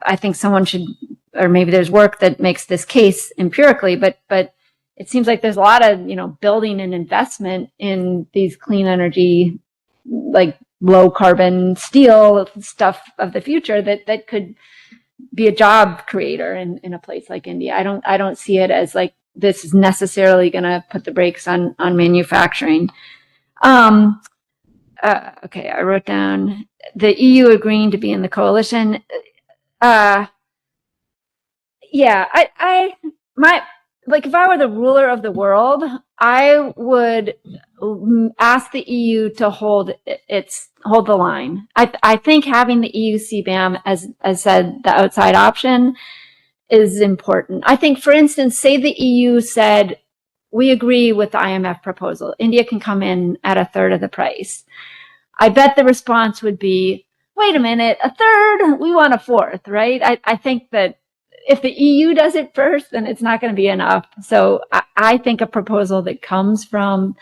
Speaker 3: I think someone should, or maybe there's work that makes this case empirically, but it seems like there's a lot of, you know, building and investment in these clean energy, like low carbon steel stuff of the future that could be a job creator in a place like India. I don't see it as like this is necessarily going to put the brakes on manufacturing. Okay, I wrote down the EU agreeing to be in the coalition. Yeah, like if I were the ruler of the world, I would ask the EU to hold the line. I think having the EU CBAM as said, the outside option is important. I think, for instance, say the EU said, we agree with the IMF proposal. India can come in at a third of the price. I bet the response would be, wait a minute, a third? We want a fourth, right? I think that if the EU does it first, then it's not going to be enough. So I think a proposal that comes from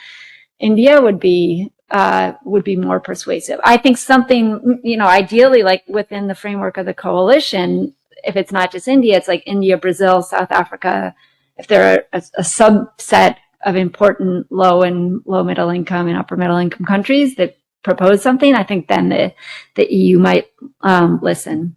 Speaker 3: India would be more persuasive. I think something, you know, ideally like within the framework of the coalition, if it's not just India, it's like India, Brazil, South Africa. If there are a subset of important low middle income and upper middle income countries that propose something, I think then the EU might listen.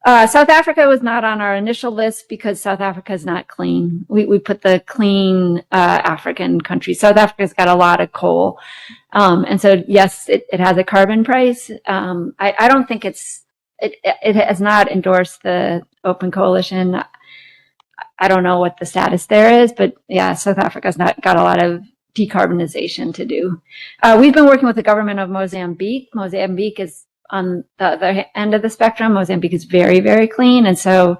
Speaker 3: South Africa was not on our initial list because South Africa is not clean. We put the clean African countries. South Africa's got a lot of coal. And so, yes, it has a carbon price. I don't think it has not endorsed the Open Coalition. I don't know what the status there is, but yeah, South Africa's not got a lot of decarbonization to do. We've been working with the government of Mozambique. Mozambique is on the other end of the spectrum. Mozambique is very, very clean. And so,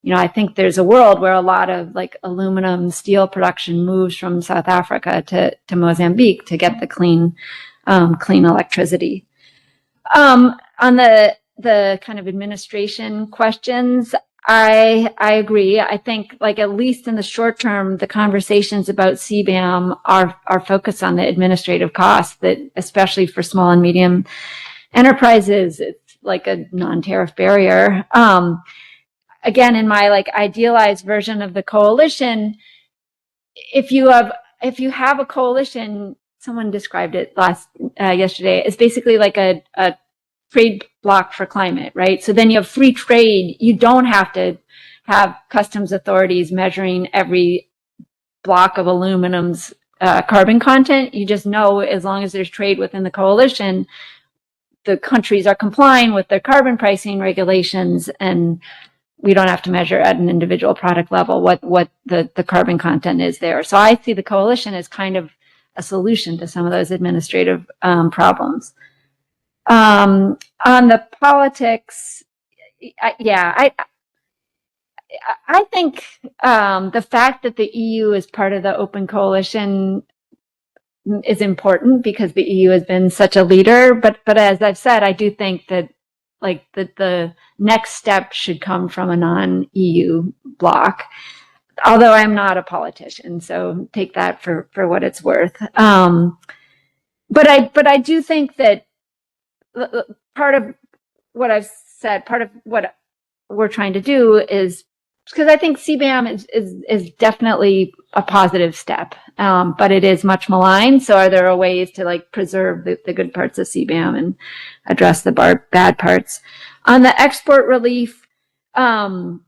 Speaker 3: you know, I think there's a world where a lot of like aluminum steel production moves from South Africa to Mozambique to get the clean electricity. On the kind of administration questions, I agree. I think like at least in the short term, the conversations about CBAM are focused on the administrative costs that, especially for small and medium enterprises, it's like a non-tariff barrier. Again, in my like idealized version of the coalition, if you have a coalition, someone described it yesterday, it's basically like a trade block for climate, right? So then you have free trade. You don't have to have customs authorities measuring every block of aluminum's carbon content. You just know as long as there's trade within the coalition, the countries are complying with their carbon pricing regulations, and we don't have to measure at an individual product level what the carbon content is there. So I see the coalition as kind of a solution to some of those administrative problems. On the politics, I think the fact that the EU is part of the Open Coalition is important because the EU has been such a leader. But as I've said, I do think that like the next step should come from a non-EU bloc. Although I'm not a politician, so take that for what it's worth. But I do think that part of what I've said, part of what we're trying to do is, because I think CBAM is definitely a positive step, but it is much maligned. So are there ways to like preserve the good parts of CBAM and address the bad parts? On the export relief, one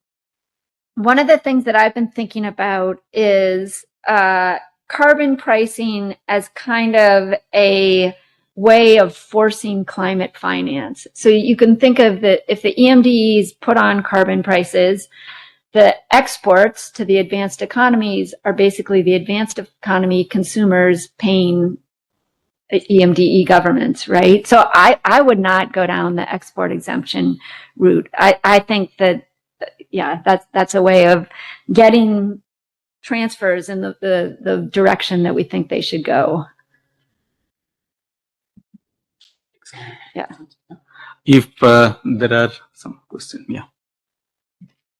Speaker 3: of the things that I've been thinking about is carbon pricing as kind of a way of forcing climate finance. So you can think of that if the EMDs put on carbon prices, the exports to the advanced economies are basically the advanced economy consumers paying EMDE governments, right? So I would not go down the export exemption route. I think that, yeah, that's a way of getting transfers in the direction that we think they should go. Yeah.
Speaker 2: If there are some questions, yeah.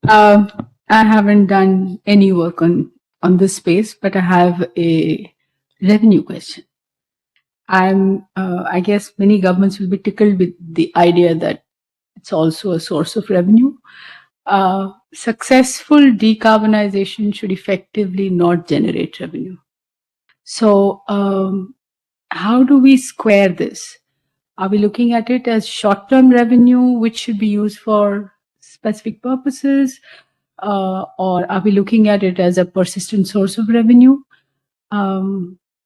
Speaker 8: I haven't done any work on this space, but I have a revenue question. I guess many governments will be tickled with the idea that it's also a source of revenue. Successful decarbonization should effectively not generate revenue. So, how do we square this? Are we looking at it as short-term revenue, which should be used for specific purposes? Or are we looking at it as a persistent source of revenue?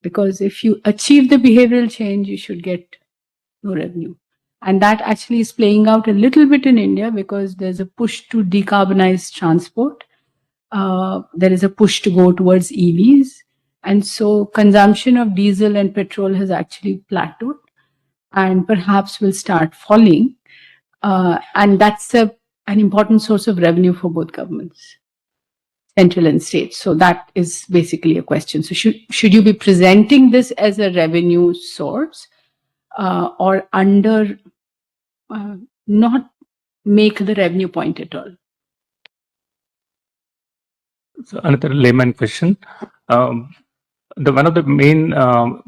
Speaker 8: Because if you achieve the behavioral change, you should get no revenue. And that actually is playing out a little bit in India because there's a push to decarbonize transport. There is a push to go towards EVs. And so consumption of diesel and petrol has actually plateaued and perhaps will start falling. And that's an important source of revenue for both governments, central and state. So that is basically a question. So should you be presenting this as a revenue source or under not make the revenue point at all?
Speaker 6: So another layman question. One of the main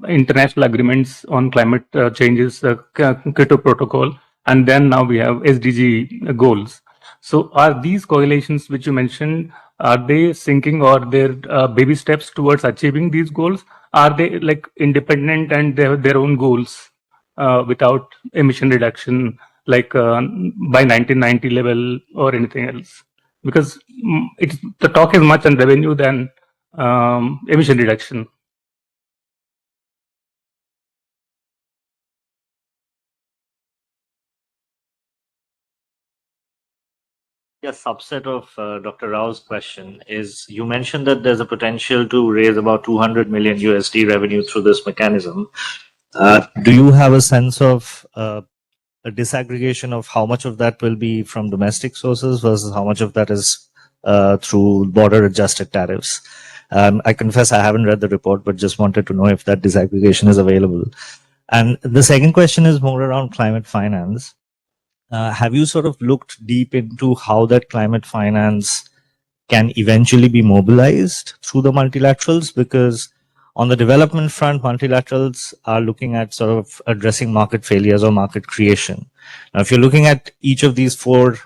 Speaker 6: international agreements on climate change is the Kyoto Protocol, and then now we have SDG goals. So are these correlations which you mentioned, are they syncing or they're baby steps towards achieving these goals? Are they like independent and they have their own goals without emission reduction, like by 1990 level or anything else? Because the talk is much on revenue than emission reduction.
Speaker 9: A subset of Dr. Rao's question is you mentioned that there's a potential to raise about 200 million USD revenue through this mechanism. Do you have a sense of a disaggregation of how much of that will be from domestic sources versus how much of that is through border adjusted tariffs? I confess I haven't read the report, but just wanted to know if that disaggregation is available. And the second question is more around climate finance. Have you sort of looked deep into how that climate finance can eventually be mobilized through the multilaterals? Because on the development front, multilaterals are looking at sort of addressing market failures or market creation. Now, if you're looking at each of these four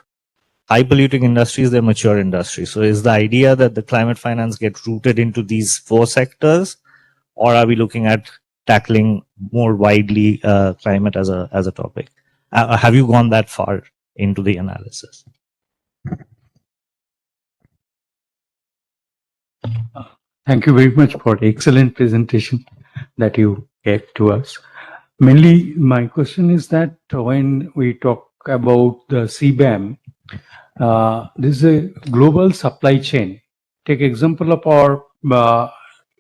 Speaker 9: high polluting industries, they're mature industries. So is the idea that the climate finance get rooted into these four sectors, or are we looking at tackling more widely climate as a topic? Have you gone that far into the analysis?
Speaker 10: Thank you very much for the excellent presentation that you gave to us. Mainly, my question is that when we talk about the CBAM, this is a global supply chain. Take example of our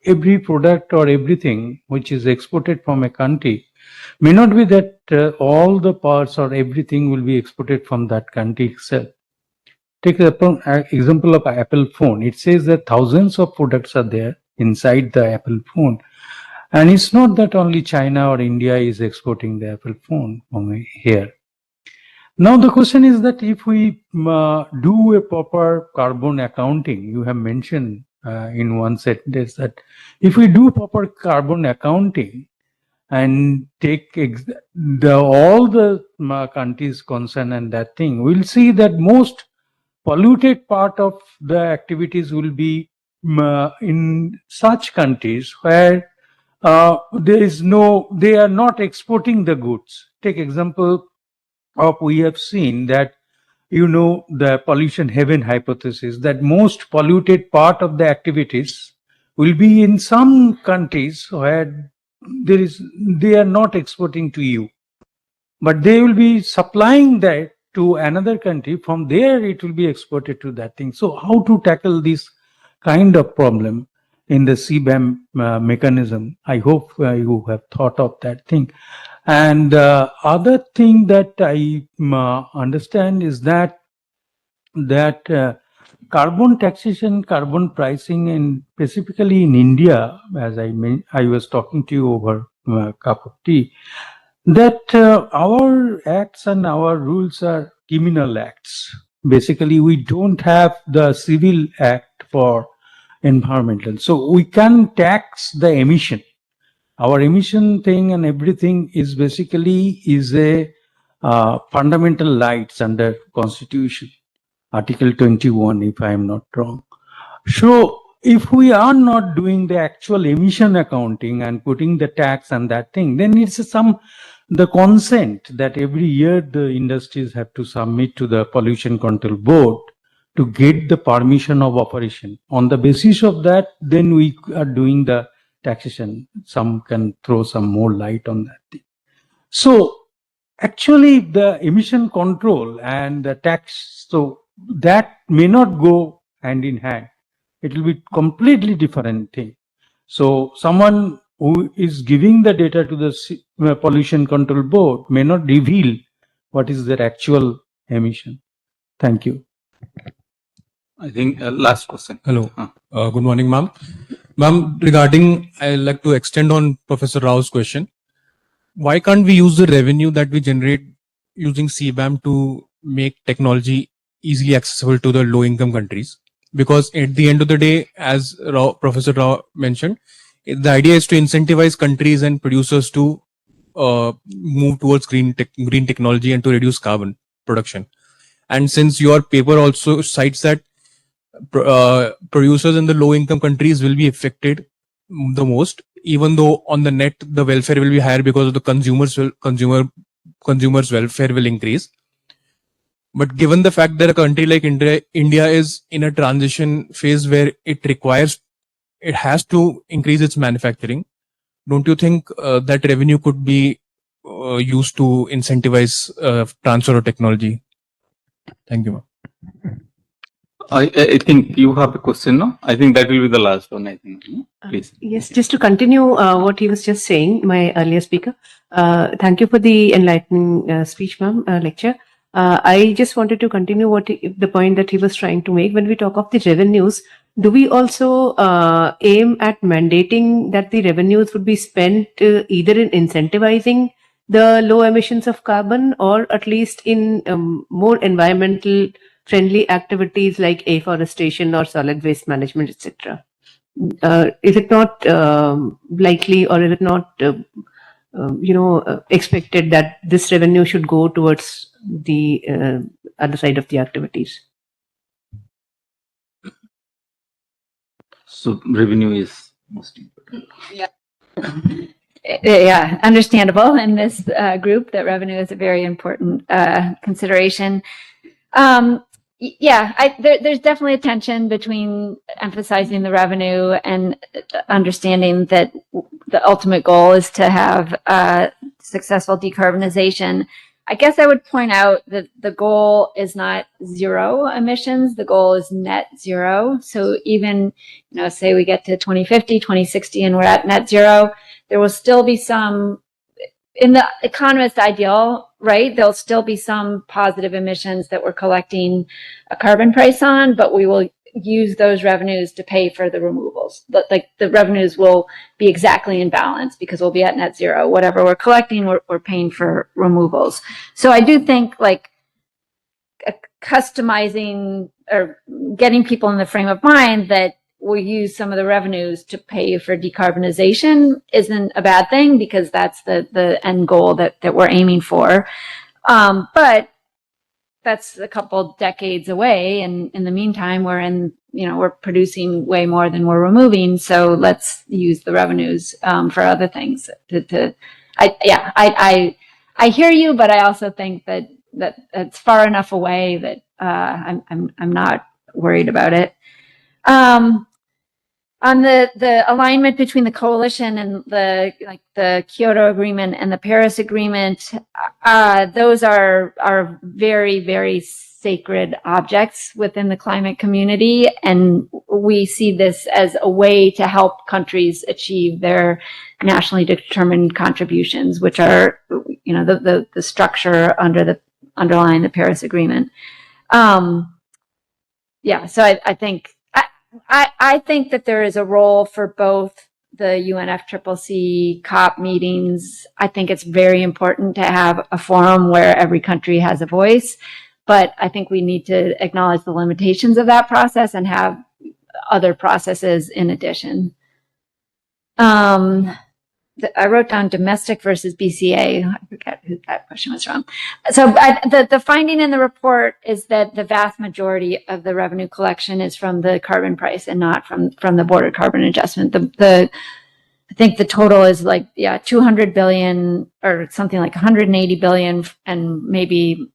Speaker 10: every product or everything which is exported from a country may not be that all the parts or everything will be exported from that country itself. Take the example of Apple phone. It says that thousands of products are there inside the Apple phone. And it's not that only China or India is exporting the Apple phone from here. Now the question is that if we do a proper carbon accounting, you have mentioned in one sentence that if we do proper carbon accounting and take all the countries concerned and that thing, we'll see that most polluted part of the activities will be in such countries where they are not exporting the goods. Take example of, we have seen that, the pollution heaven hypothesis, that most polluted part of the activities will be in some countries where they are not exporting to you, but they will be supplying that to another country. From there, it will be exported to that thing. So how to tackle this kind of problem in the CBAM mechanism? I hope you have thought of that thing. And other thing that I understand is that carbon taxation, carbon pricing, and specifically in India, as I was talking to you over a cup of tea, that our acts and our rules are criminal acts. Basically, we don't have the civil act for environmental. So we can tax the emission. Our emission thing and everything is basically a fundamental rights under Constitution, Article 21, if I am not wrong. So if we are not doing the actual emission accounting and putting the tax and that thing, then it's the consent that every year the industries have to submit to the Pollution Control Board to get the permission of operation. On the basis of that, then we are doing the taxation. Some can throw some more light on that thing. So actually the emission control and the tax, so that may not go hand in hand. It will be completely different thing. So someone who is giving the data to the Pollution Control Board may not reveal what is their actual emission. Thank you.
Speaker 2: I think last question.
Speaker 11: Hello. Good morning, ma'am. Ma'am, I'd like to extend on Professor Rao's question. Why can't we use the revenue that we generate using CBAM to make technology easily accessible to the low-income countries? Because at the end of the day, as Professor Rao mentioned, the idea is to incentivize countries and producers to move towards green technology and to reduce carbon production. And since your paper also cites that producers in the low-income countries will be affected the most, even though on the net the welfare will be higher because of the consumers' welfare will increase. But given the fact that a country like India is in a transition phase where it has to increase its manufacturing, don't you think that revenue could be used to incentivize transfer of technology? Thank you, ma'am.
Speaker 2: I think you have a question, no? I think that will be the last one, I think. Please.
Speaker 12: Yes, just to continue what he was just saying, my earlier speaker. Thank you for the enlightening speech, ma'am, lecture. I just wanted to continue the point that he was trying to make. When we talk of the revenues, do we also aim at mandating that the revenues would be spent either in incentivizing the low emissions of carbon or at least in more environmental friendly activities like afforestation or solid waste management, etc.? Is it not likely, or is it not expected that this revenue should go towards the other side of the activities?
Speaker 2: So revenue is most important.
Speaker 3: Yeah. Yeah, understandable in this group that revenue is a very important consideration. There's definitely a tension between emphasizing the revenue and understanding that the ultimate goal is to have successful decarbonization. I guess I would point out that the goal is not zero emissions. The goal is net zero. So even, say we get to 2050, 2060, and we're at net zero, there will still be some, in the economist ideal, right, there'll still be some positive emissions that we're collecting a carbon price on, but we will use those revenues to pay for the removals. Like the revenues will be exactly in balance because we'll be at net zero. Whatever we're collecting, we're paying for removals. So I do think like customizing or getting people in the frame of mind that we'll use some of the revenues to pay for decarbonization isn't a bad thing, because that's the end goal that we're aiming for. But that's a couple decades away, and in the meantime, we're producing way more than we're removing. So let's use the revenues for other things. I hear you, but I also think that it's far enough away that I'm not worried about it. On the alignment between the coalition and the Kyoto Agreement and the Paris Agreement, those are very, very sacred objects within the climate community, and we see this as a way to help countries achieve their nationally determined contributions, which are, the structure underlying the Paris Agreement. So I think I think that there is a role for both the UNFCCC COP meetings. I think it's very important to have a forum where every country has a voice, but I think we need to acknowledge the limitations of that process and have other processes in addition. I wrote down domestic versus BCA. I forget who that question was from. So the finding in the report is that the vast majority of the revenue collection is from the carbon price and not from the border carbon adjustment. I think the total is 200 billion or something like 180 billion, and maybe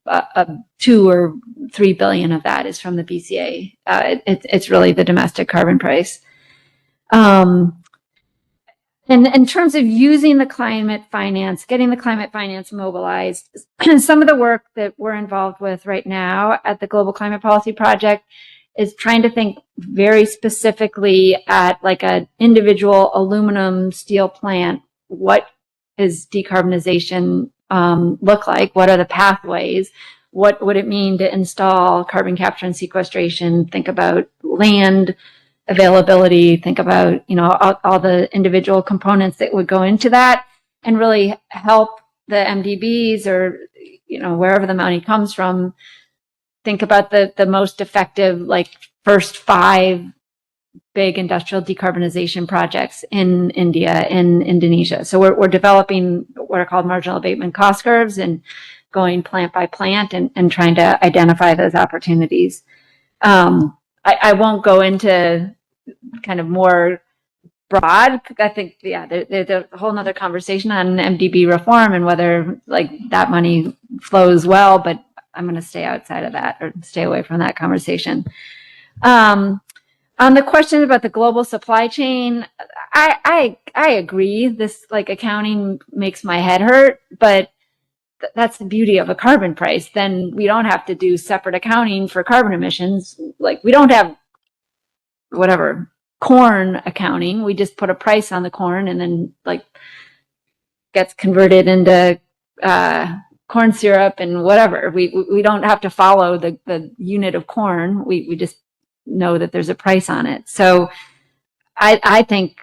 Speaker 3: 2 or 3 billion of that is from the BCA. It's really the domestic carbon price. And in terms of using the climate finance, getting the climate finance mobilized, some of the work that we're involved with right now at the Global Climate Policy Project is trying to think very specifically at an individual aluminum steel plant. What is decarbonization look like? What are the pathways? What would it mean to install carbon capture and sequestration? Think about land availability, think about, all the individual components that would go into that, and really help the MDBs or, wherever the money comes from, think about the most effective, first 5 big industrial decarbonization projects in India, in Indonesia. So we're developing what are called marginal abatement cost curves and going plant by plant and trying to identify those opportunities. I won't go into kind of more broad. I think, there's a whole nother conversation on MDB reform and whether that money flows well, but I'm going to stay outside of that or stay away from that conversation. On the question about the global supply chain, I agree. This accounting makes my head hurt, but that's the beauty of a carbon price. Then we don't have to do separate accounting for carbon emissions. We don't have corn accounting. We just put a price on the corn and then gets converted into corn syrup and whatever. We don't have to follow the unit of corn. We just know that there's a price on it. So I think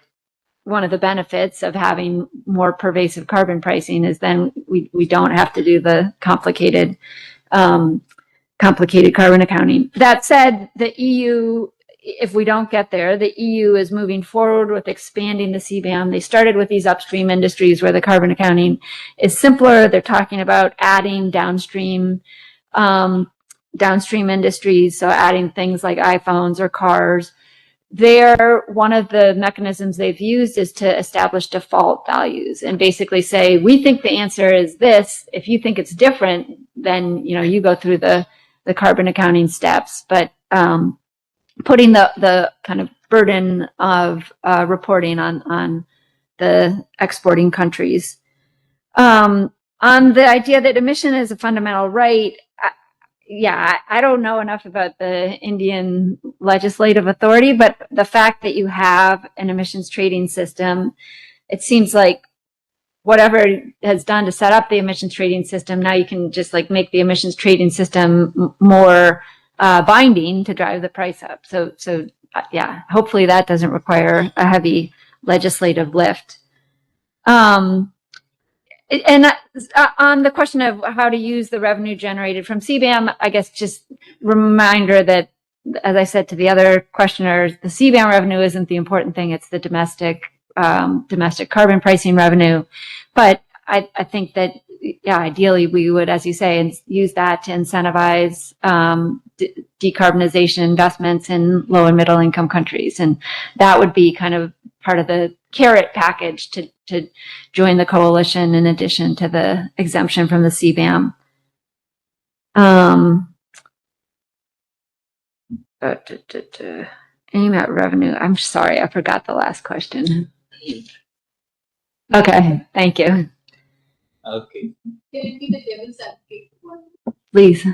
Speaker 3: one of the benefits of having more pervasive carbon pricing is then we don't have to do the complicated carbon accounting. That said, the EU, if we don't get there, the EU is moving forward with expanding the CBAM. They started with these upstream industries where the carbon accounting is simpler. They're talking about adding downstream industries, so adding things like iPhones or cars. One of the mechanisms they've used is to establish default values and basically say, we think the answer is this. If you think it's different, then you go through the carbon accounting steps. But putting the kind of burden of reporting on the exporting countries. On the idea that emission is a fundamental right, I don't know enough about the Indian legislative authority, but the fact that you have an emissions trading system, it seems like whatever it has done to set up the emissions trading system, now you can just make the emissions trading system more binding to drive the price up. So hopefully that doesn't require a heavy legislative lift. And on the question of how to use the revenue generated from CBAM, I guess just reminder that, as I said to the other questioners, the CBAM revenue isn't the important thing. It's the domestic carbon pricing revenue. But I think that, ideally we would, as you say, use that to incentivize decarbonization investments in low and middle income countries. And that would be kind of part of the carrot package to join the coalition in addition to the exemption from the CBAM. aim at revenue. I'm sorry, I forgot the last question. Okay, thank you.
Speaker 6: Okay.
Speaker 3: Please.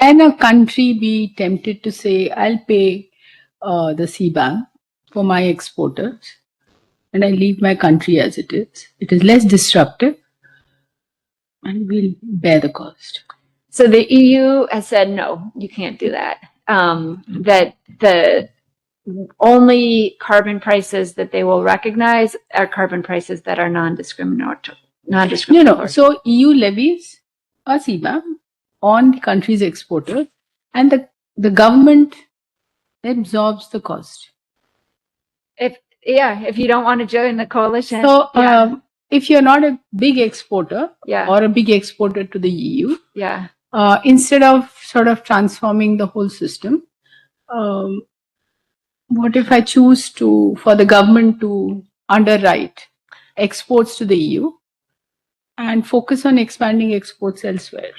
Speaker 8: Can a country be tempted to say, I'll pay the CBAM for my exporters and I leave my country as it is? It is less disruptive and we'll bear the cost.
Speaker 3: So the EU has said, no, you can't do that. That the only carbon prices that they will recognize are carbon prices that are non-discriminatory.
Speaker 8: No. So EU levies a CBAM on the country's exporter and the government absorbs the cost.
Speaker 3: If you don't want to join the coalition.
Speaker 8: So if you're not a big exporter
Speaker 3: Yeah.
Speaker 8: or a big exporter to the EU,
Speaker 3: Yeah.
Speaker 8: instead of sort of transforming the whole system, what if I choose for the government to underwrite exports to the EU and focus on expanding exports elsewhere?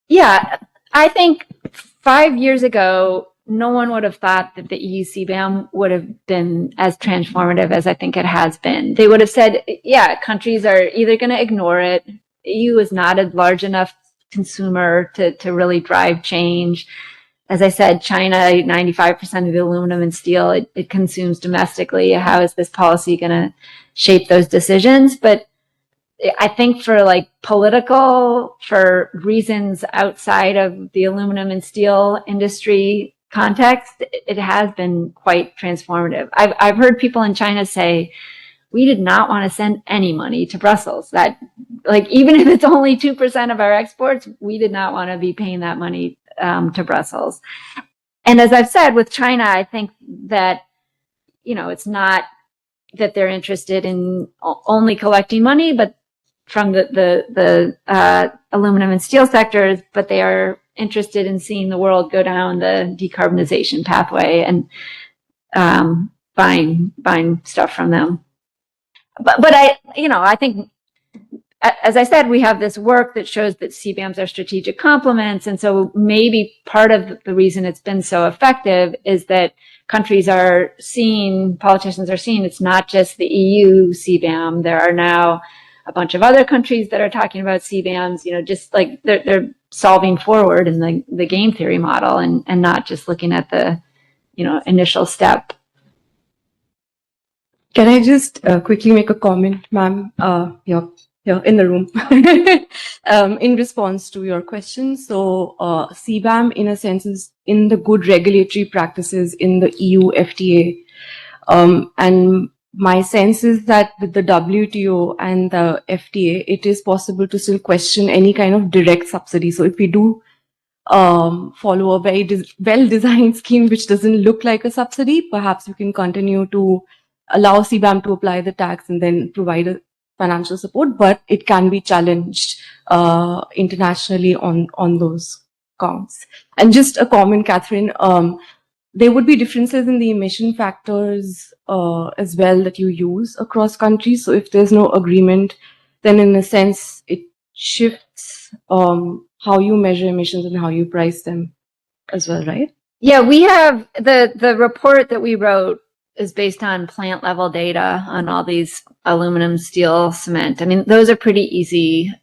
Speaker 3: Yeah, I think 5 years ago, no one would have thought that the EU CBAM would have been as transformative as I think it has been. They would have said, yeah, countries are either going to ignore it. EU is not a large enough consumer to really drive change. As I said, China, 95% of the aluminum and steel it consumes domestically. How is this policy going to shape those decisions? But I think for for reasons outside of the aluminum and steel industry context, it has been quite transformative. I've heard people in China say, we did not want to send any money to Brussels. That, even if it's only 2% of our exports, we did not want to be paying that money to Brussels. And as I've said with China, I think that, it's not that they're interested in only collecting money, but from the aluminum and steel sectors, but they are interested in seeing the world go down the decarbonization pathway and buying stuff from them. But I think, as I said, we have this work that shows that CBAMs are strategic complements. And so maybe part of the reason it's been so effective is that politicians are seeing it's not just the EU CBAM. There are now a bunch of other countries that are talking about CBAMs, just like they're solving forward in the game theory model and not just looking at the, initial step.
Speaker 5: Can I just quickly make a comment, ma'am? You're in the room. In response to your question. So CBAM, in a sense, is in the good regulatory practices in the EU FTA. And my sense is that with the WTO and the FTA, it is possible to still question any kind of direct subsidy. So if we do follow a very well-designed scheme which doesn't look like a subsidy, perhaps we can continue to allow CBAM to apply the tax and then provide a financial support, but it can be challenged internationally on those counts. And just a comment, Catherine, there would be differences in the emission factors as well that you use across countries. So if there's no agreement, then in a sense, it shifts how you measure emissions and how you price them as well, right?
Speaker 3: Yeah, we have the report that we wrote is based on plant level data on all these aluminum, steel, cement. I mean, those are pretty easy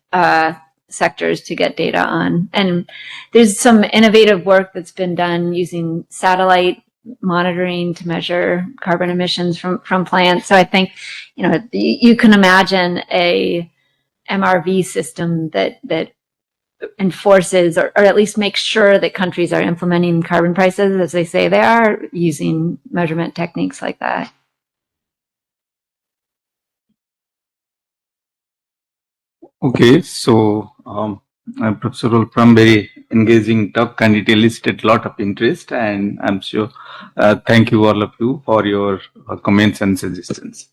Speaker 3: sectors to get data on. And there's some innovative work that's been done using satellite monitoring to measure carbon emissions from plants. So I think, you can imagine a MRV system that enforces or at least makes sure that countries are implementing carbon prices as they say they are, using measurement techniques like that.
Speaker 2: Okay, so Professor Wolfram, very engaging talk, and it elicited a lot of interest, and I'm sure thank you all of you for your comments and suggestions.